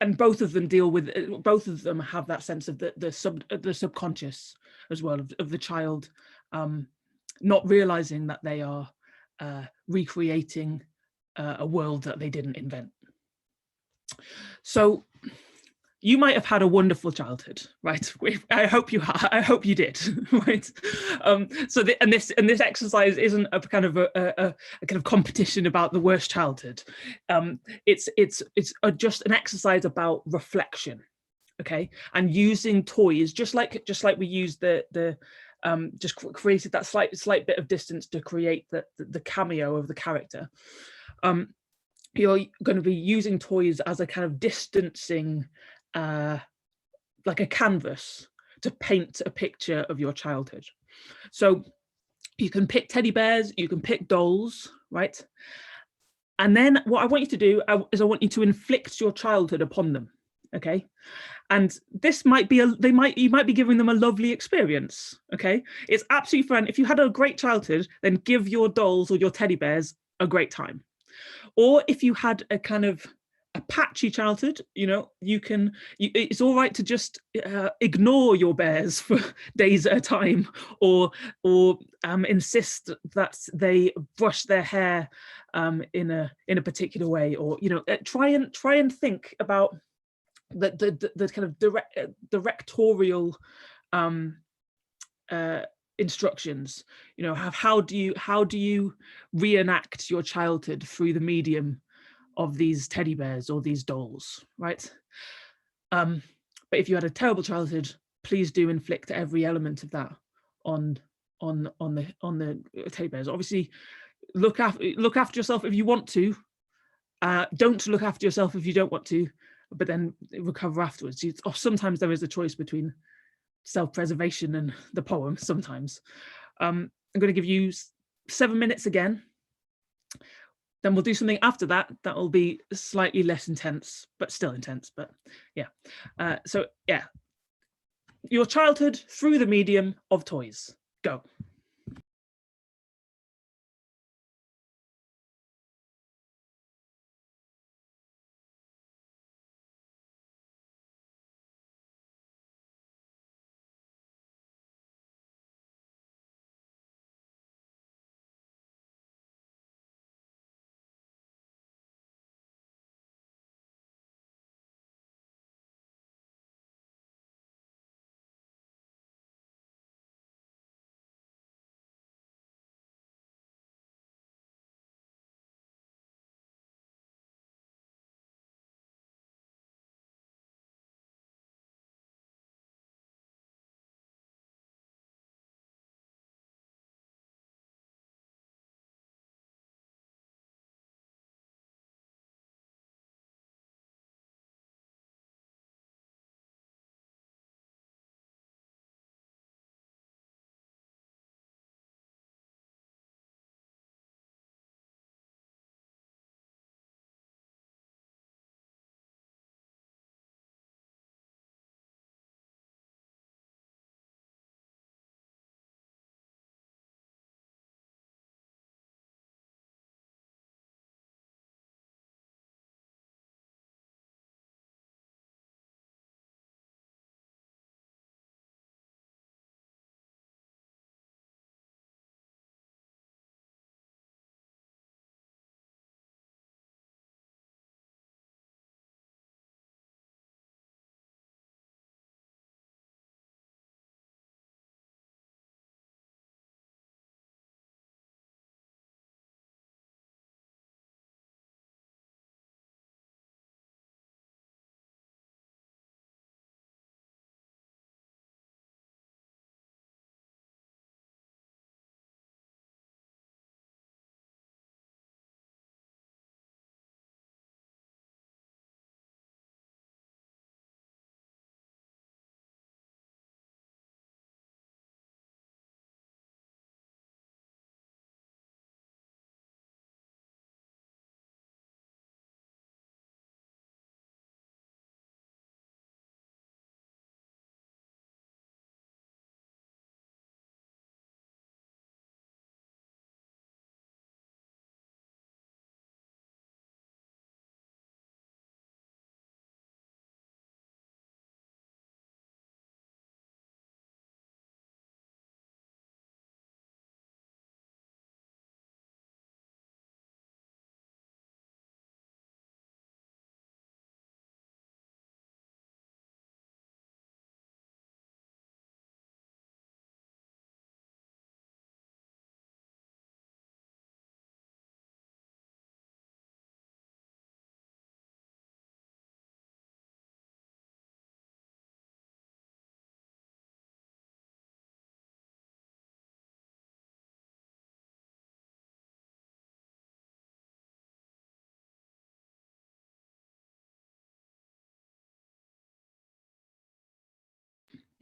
and both of them have that sense of the subconscious as well, of the child not realizing that they are recreating a world that they didn't invent. So you might have had a wonderful childhood, right? I hope you did, right? So this exercise isn't a kind of competition about the worst childhood. It's just an exercise about reflection, okay? And using toys, just like we used just created that slight bit of distance to create the cameo of the character. You're going to be using toys as a kind of distancing, like a canvas, to paint a picture of your childhood. So you can pick teddy bears, you can pick dolls, right? And then what I want you to do is I want you to inflict your childhood upon them, okay? And this might be you might be giving them a lovely experience, okay? It's absolutely fine. If you had a great childhood, then give your dolls or your teddy bears a great time. Or if you had a kind of a patchy childhood, it's all right to just ignore your bears for days at a time, or insist that they brush their hair in a particular way, or try and think about the kind of directorial instructions. How do you reenact your childhood through the medium of these teddy bears or these dolls, right? But if you had a terrible childhood, please do inflict every element of that on the teddy bears. Obviously, look after yourself if you want to. Don't look after yourself if you don't want to, but then recover afterwards. Sometimes there is a choice between self-preservation and the poem sometimes. I'm going to give you 7 minutes again. Then we'll do something after that will be slightly less intense, but still intense. But yeah. So yeah, your childhood through the medium of toys. Go.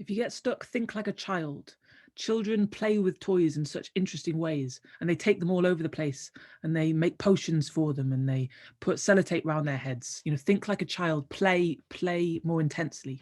If you get stuck, think like a child. Children play with toys in such interesting ways, and they take them all over the place, and they make potions for them, and they put sellotape around their heads. You know, think like a child, play more intensely.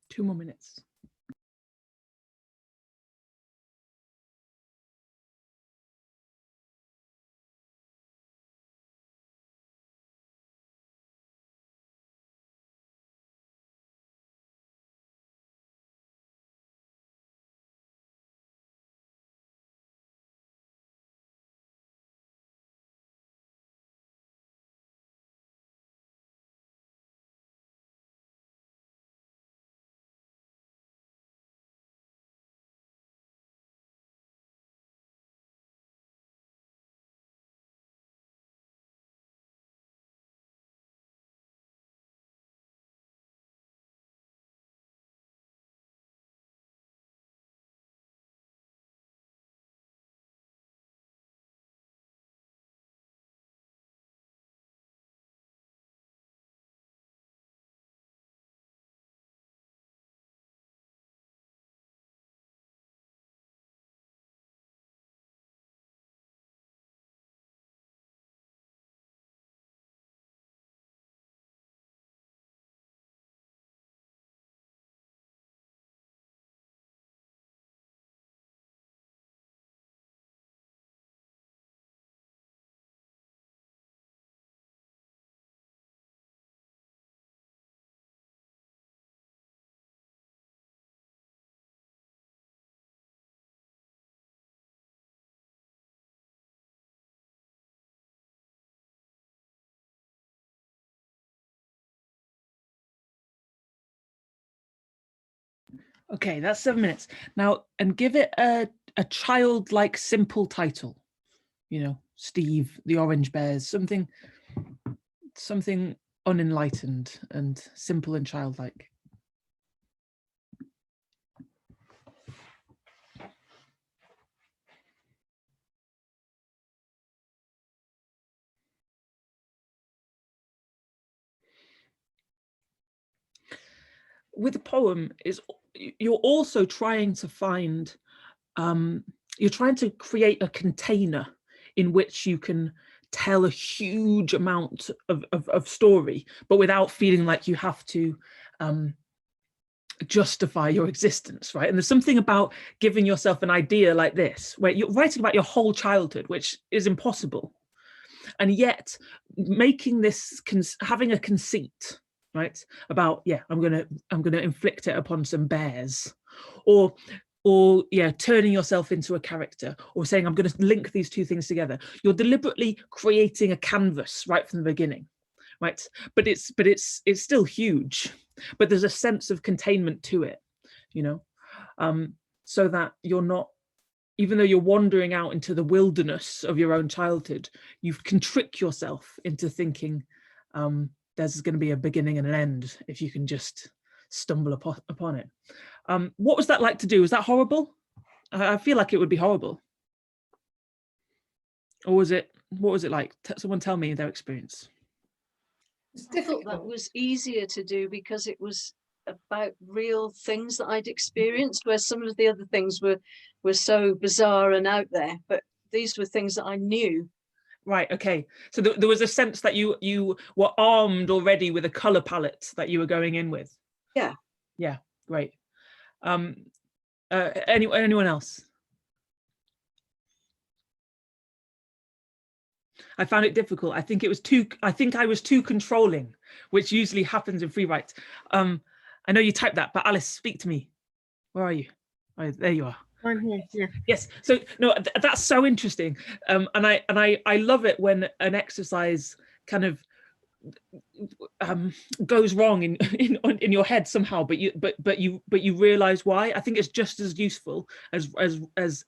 Two more minutes. Okay, that's 7 minutes. Now, and give it a childlike simple title. You know, Steve, the Orange Bears, something unenlightened and simple and childlike. With the poem, you're also trying to find, you're trying to create a container in which you can tell a huge amount of story, but without feeling like you have to justify your existence, right? And there's something about giving yourself an idea like this, where you're writing about your whole childhood, which is impossible, and yet making this, having a conceit, right, about, yeah, I'm gonna inflict it upon some bears, or yeah, turning yourself into a character, or saying I'm going to link these two things together. You're deliberately creating a canvas right from the beginning, right? But it's still huge, but there's a sense of containment to it, you know, so that you're not, even though you're wandering out into the wilderness of your own childhood, you can trick yourself into thinking there's going to be a beginning and an end if you can just stumble upon it. What was that like to do? Was that horrible? I feel like it would be horrible. Or was it, what was it like? Someone tell me their experience. I thought that was easier to do because it was about real things that I'd experienced, where some of the other things were so bizarre and out there, but these were things that I knew. Right, okay. So there was a sense that you were armed already with a color palette that you were going in with. Yeah. Yeah, great. Anyone else? I found it difficult. I think I was too controlling, which usually happens in free write. I know you typed that, but Alice, speak to me. Where are you? Oh, there you are. I'm here. Yeah. Yes. So no, that's so interesting, and I love it when an exercise kind of goes wrong in your head somehow, but you realize why. I think it's just as useful as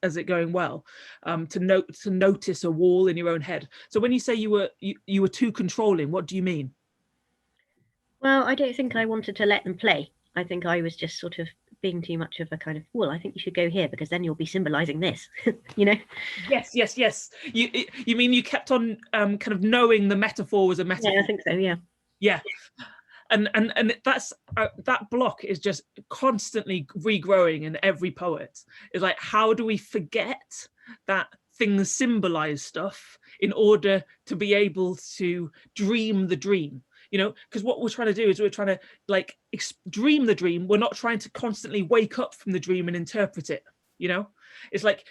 it going well, to notice a wall in your own head. So when you say you were too controlling, what do you mean? Well, I don't think I wanted to let them play. I think I was just sort of being too much of a kind of, well, I think you should go here because then you'll be symbolizing this, you know? Yes. You mean you kept on kind of knowing the metaphor was a metaphor? Yeah, I think so, yeah. Yeah. And that's that block is just constantly regrowing in every poet. Is like, how do we forget that things symbolize stuff in order to be able to dream the dream? You know, because what we're trying to do is we're trying to like dream the dream. We're not trying to constantly wake up from the dream and interpret it. You know, it's like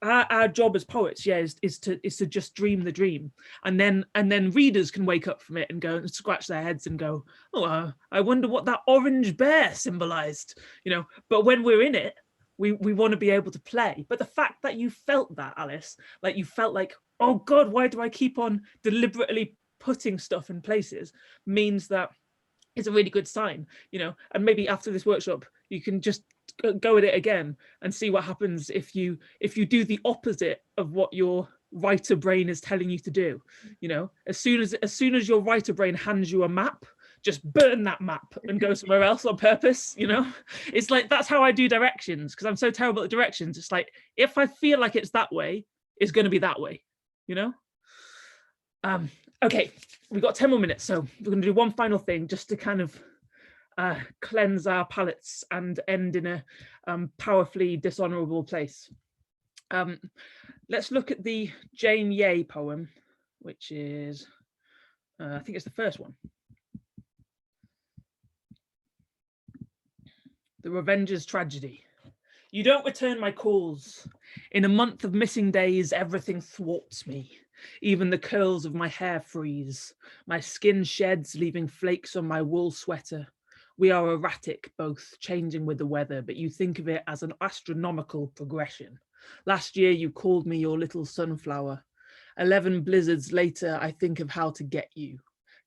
our job as poets, yeah, is to just dream the dream, and then readers can wake up from it and go and scratch their heads and go, oh, I wonder what that orange bear symbolized. You know, but when we're in it, we want to be able to play. But the fact that you felt that, Alice, like you felt like, oh God, why do I keep on deliberately putting stuff in places, means that it's a really good sign, you know. And maybe after this workshop you can just go at it again and see what happens if you do the opposite of what your writer brain is telling you to do. You know, as soon as your writer brain hands you a map, just burn that map and go somewhere else on purpose. You know, it's like, that's how I do directions, because I'm so terrible at directions. It's like, if I feel like it's that way, it's going to be that way, you know. Okay, we've got 10 more minutes, so we're going to do one final thing just to kind of cleanse our palates and end in a powerfully dishonorable place. Let's look at the Jane Yeh poem, which is, I think it's the first one. The Revenger's Tragedy. You don't return my calls. In a month of missing days, everything thwarts me. Even the curls of my hair freeze. My skin sheds, leaving flakes on my wool sweater. We are erratic, both changing with the weather, but you think of it as an astronomical progression. Last year, you called me your little sunflower. 11 blizzards later, I think of how to get you.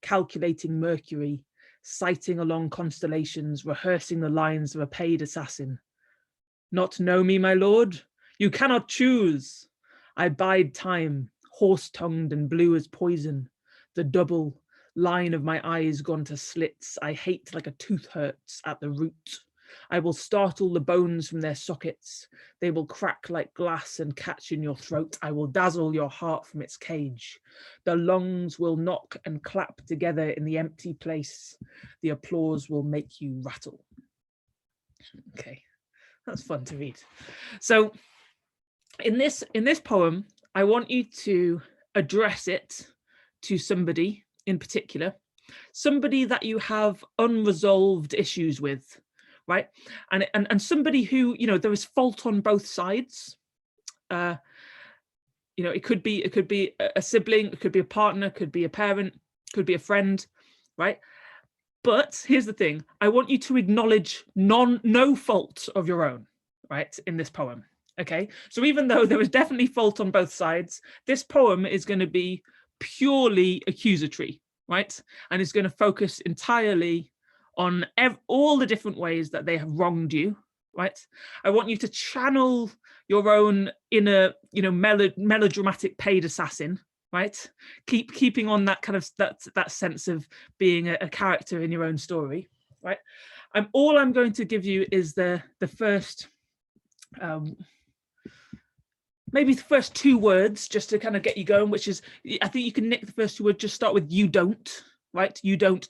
Calculating Mercury, sighting along constellations, rehearsing the lines of a paid assassin. Not know me, my lord? You cannot choose. I bide time, horse-tongued and blue as poison. The double line of my eyes gone to slits. I hate like a tooth hurts at the root. I will startle the bones from their sockets. They will crack like glass and catch in your throat. I will dazzle your heart from its cage. The lungs will knock and clap together in the empty place. The applause will make you rattle. Okay, that's fun to read. So in this poem, I want you to address it to somebody in particular, somebody that you have unresolved issues with, right? And somebody who, you know, there is fault on both sides. You know, it could be a sibling, it could be a partner, could be a parent, could be a friend, right? But here's the thing, I want you to acknowledge no fault of your own, right, in this poem. Okay, so even though there is definitely fault on both sides, this poem is going to be purely accusatory, right? And it's going to focus entirely on all the different ways that they have wronged you, right? I want you to channel your own inner, you know, melodramatic paid assassin, right? Keeping on that kind of that sense of being a character in your own story, right? All I'm going to give you is the first maybe the first 2 words just to kind of get you going, which is, I think you can nick the first 2 words, just start with you don't, right? You don't ...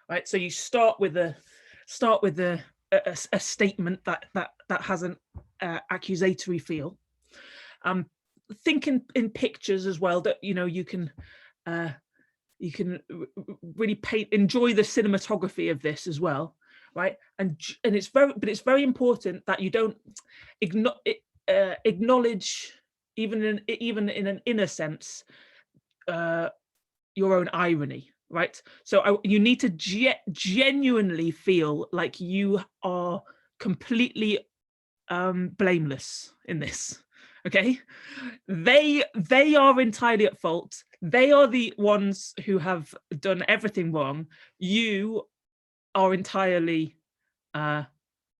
right? So you start with a statement that has an accusatory feel. Think in pictures as well, that you can really enjoy the cinematography of this as well, right? And it's very important that you don't acknowledge, even in an inner sense, your own irony, right? So you need to genuinely feel like you are completely blameless in this. Okay, they are entirely at fault. They are the ones who have done everything wrong. You are entirely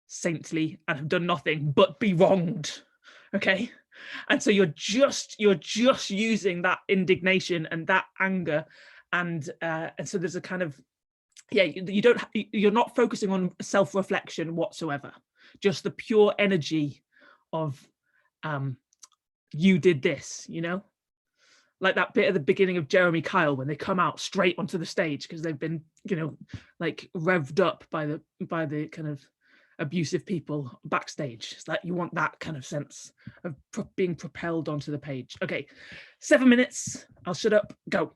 saintly and have done nothing but be wronged. Okay, and so you're just using that indignation and that anger, and so there's a kind of, you're not focusing on self-reflection whatsoever, just the pure energy of you did this, like that bit at the beginning of Jeremy Kyle when they come out straight onto the stage because they've been like revved up by the kind of abusive people backstage. It's like you want that kind of sense of being propelled onto the page. Okay, 7 minutes, I'll shut up, go.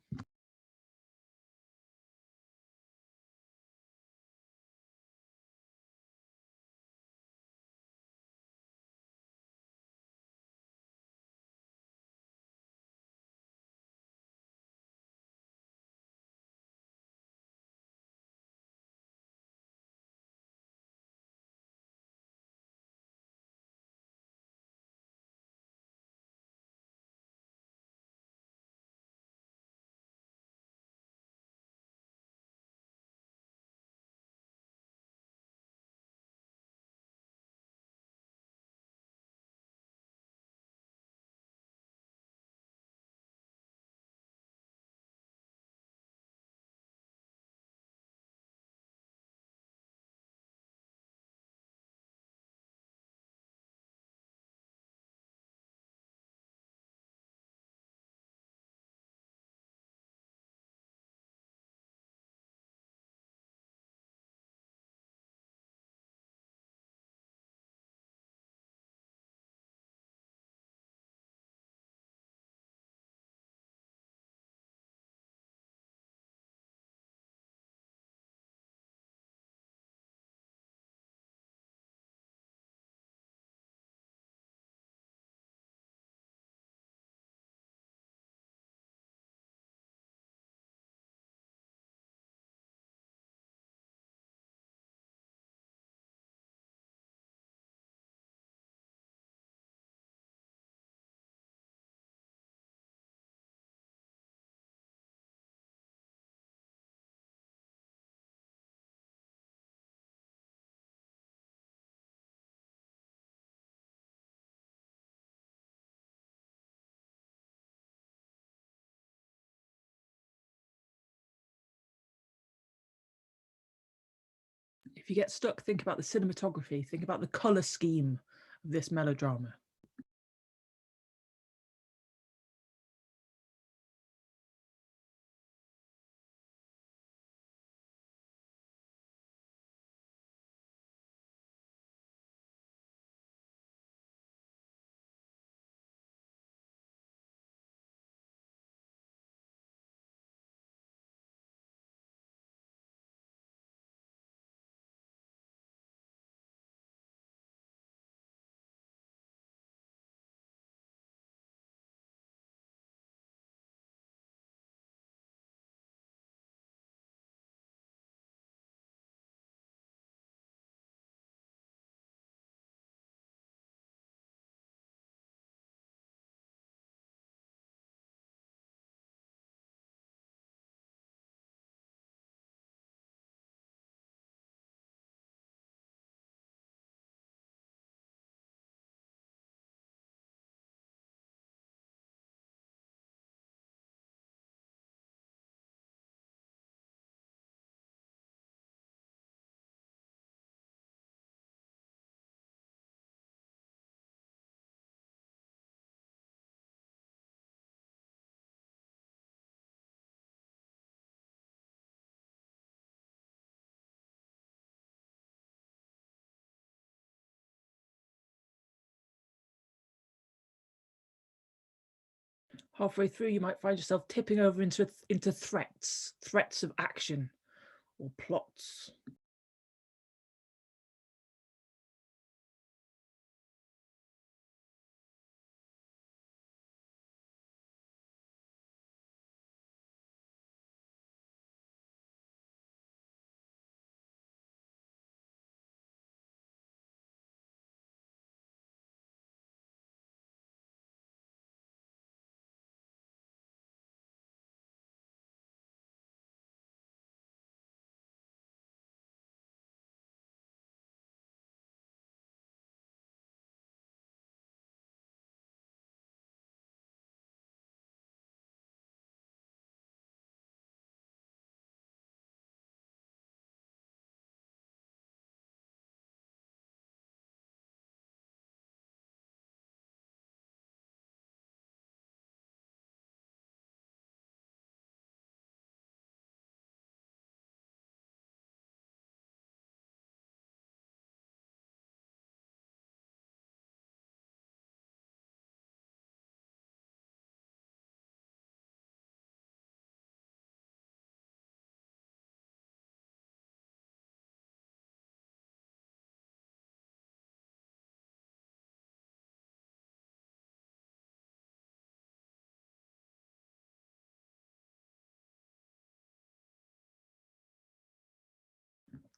If you get stuck, think about the cinematography, think about the color scheme of this melodrama. Halfway through, you might find yourself tipping over into threats of action or plots.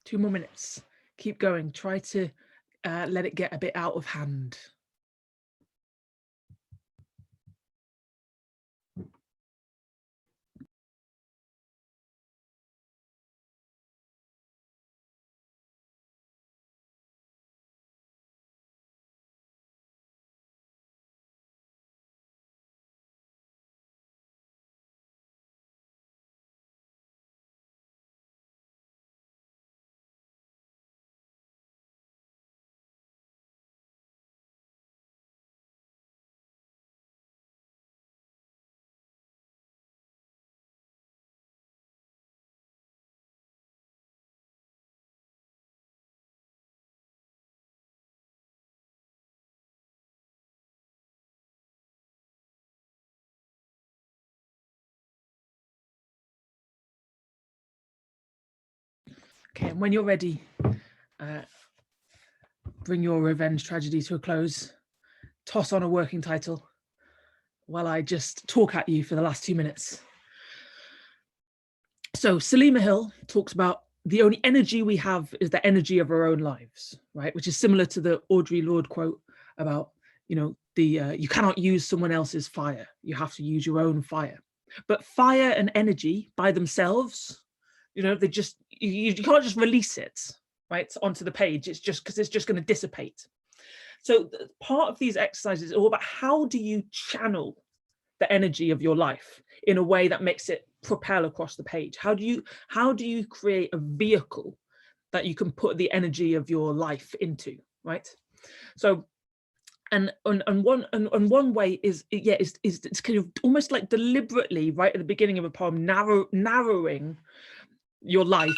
Two more minutes. Keep going. Try to let it get a bit out of hand. Okay, and when you're ready, bring your revenge tragedy to a close. Toss on a working title while I just talk at you for the last 2 minutes. So Salima Hill talks about the only energy we have is the energy of our own lives, right? Which is similar to the Audre Lorde quote about, you know, you cannot use someone else's fire. You have to use your own fire. But fire and energy by themselves, you know, you can't just release it, right, onto the page. It's just because it's just going to dissipate. So part of these exercises is all about how do you channel the energy of your life in a way that makes it propel across the page? How do you create a vehicle that you can put the energy of your life into, right? So and one way is it's kind of almost like deliberately right at the beginning of a poem narrowing your life.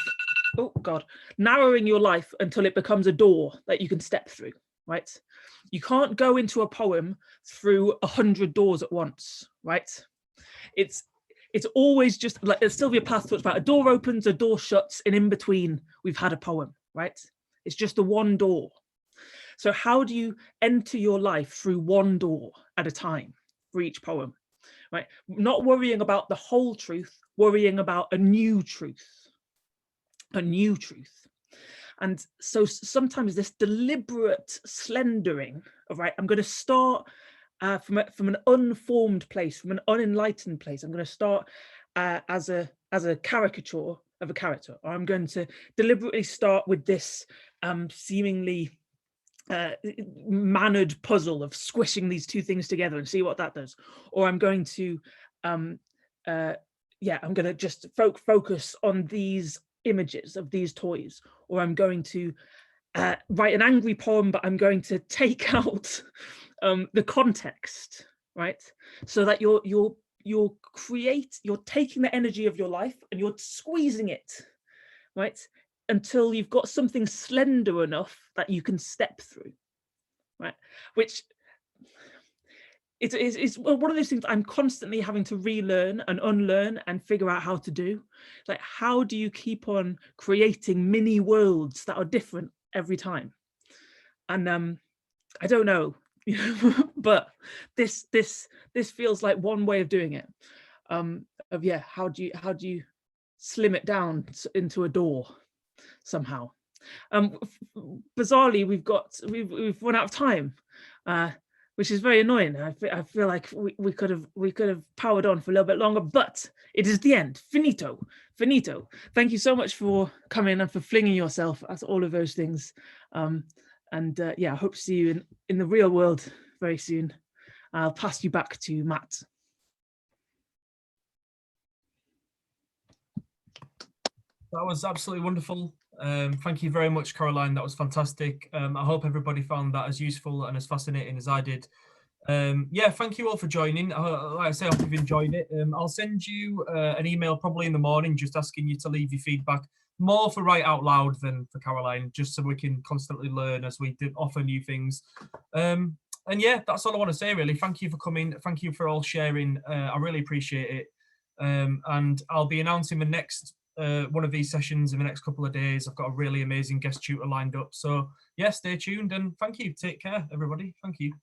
Oh God, narrowing your life until it becomes a door that you can step through, right? You can't go into a poem through 100 doors at once, right? It's always just like, as Sylvia Plath talks about, a door opens, a door shuts, and in between we've had a poem, right? It's just the one door. So how do you enter your life through one door at a time for each poem, right? Not worrying about the whole truth, worrying about a new truth. And so sometimes this deliberate slendering of, right, I'm going to start from an unformed place, from an unenlightened place. I'm going to start as a caricature of a character, or I'm going to deliberately start with this seemingly mannered puzzle of squishing these two things together and see what that does. Or I'm going to I'm going to just focus on these images of these toys. Or I'm going to write an angry poem, but I'm going to take out the context, right? So that you're taking the energy of your life and you're squeezing it, right? Until you've got something slender enough that you can step through, right? Which it's one of those things I'm constantly having to relearn and unlearn and figure out how to do. Like, how do you keep on creating mini worlds that are different every time? And I don't know, but this feels like one way of doing it. Of yeah, how do you slim it down into a door somehow? Bizarrely, we've run out of time, which is very annoying. I feel like we could have powered on for a little bit longer, but it is the end. Finito. Thank you so much for coming and for flinging yourself at all of those things. And yeah, I hope to see you in the real world very soon. I'll pass you back to Matt. That was absolutely wonderful. Thank you very much, Caroline. That was fantastic. I hope everybody found that as useful and as fascinating as I did. Yeah, thank you all for joining. Like I say, I hope you've enjoyed it. I'll send you an email probably in the morning just asking you to leave your feedback, more for Write Out Loud than for Caroline, just so we can constantly learn as we offer new things. And yeah, that's all I want to say, really. Thank you for coming. Thank you for all sharing. I really appreciate it. And I'll be announcing the next one of these sessions in the next couple of days. I've got a really amazing guest tutor lined up. So yeah, stay tuned and thank you. Take care, everybody. Thank you.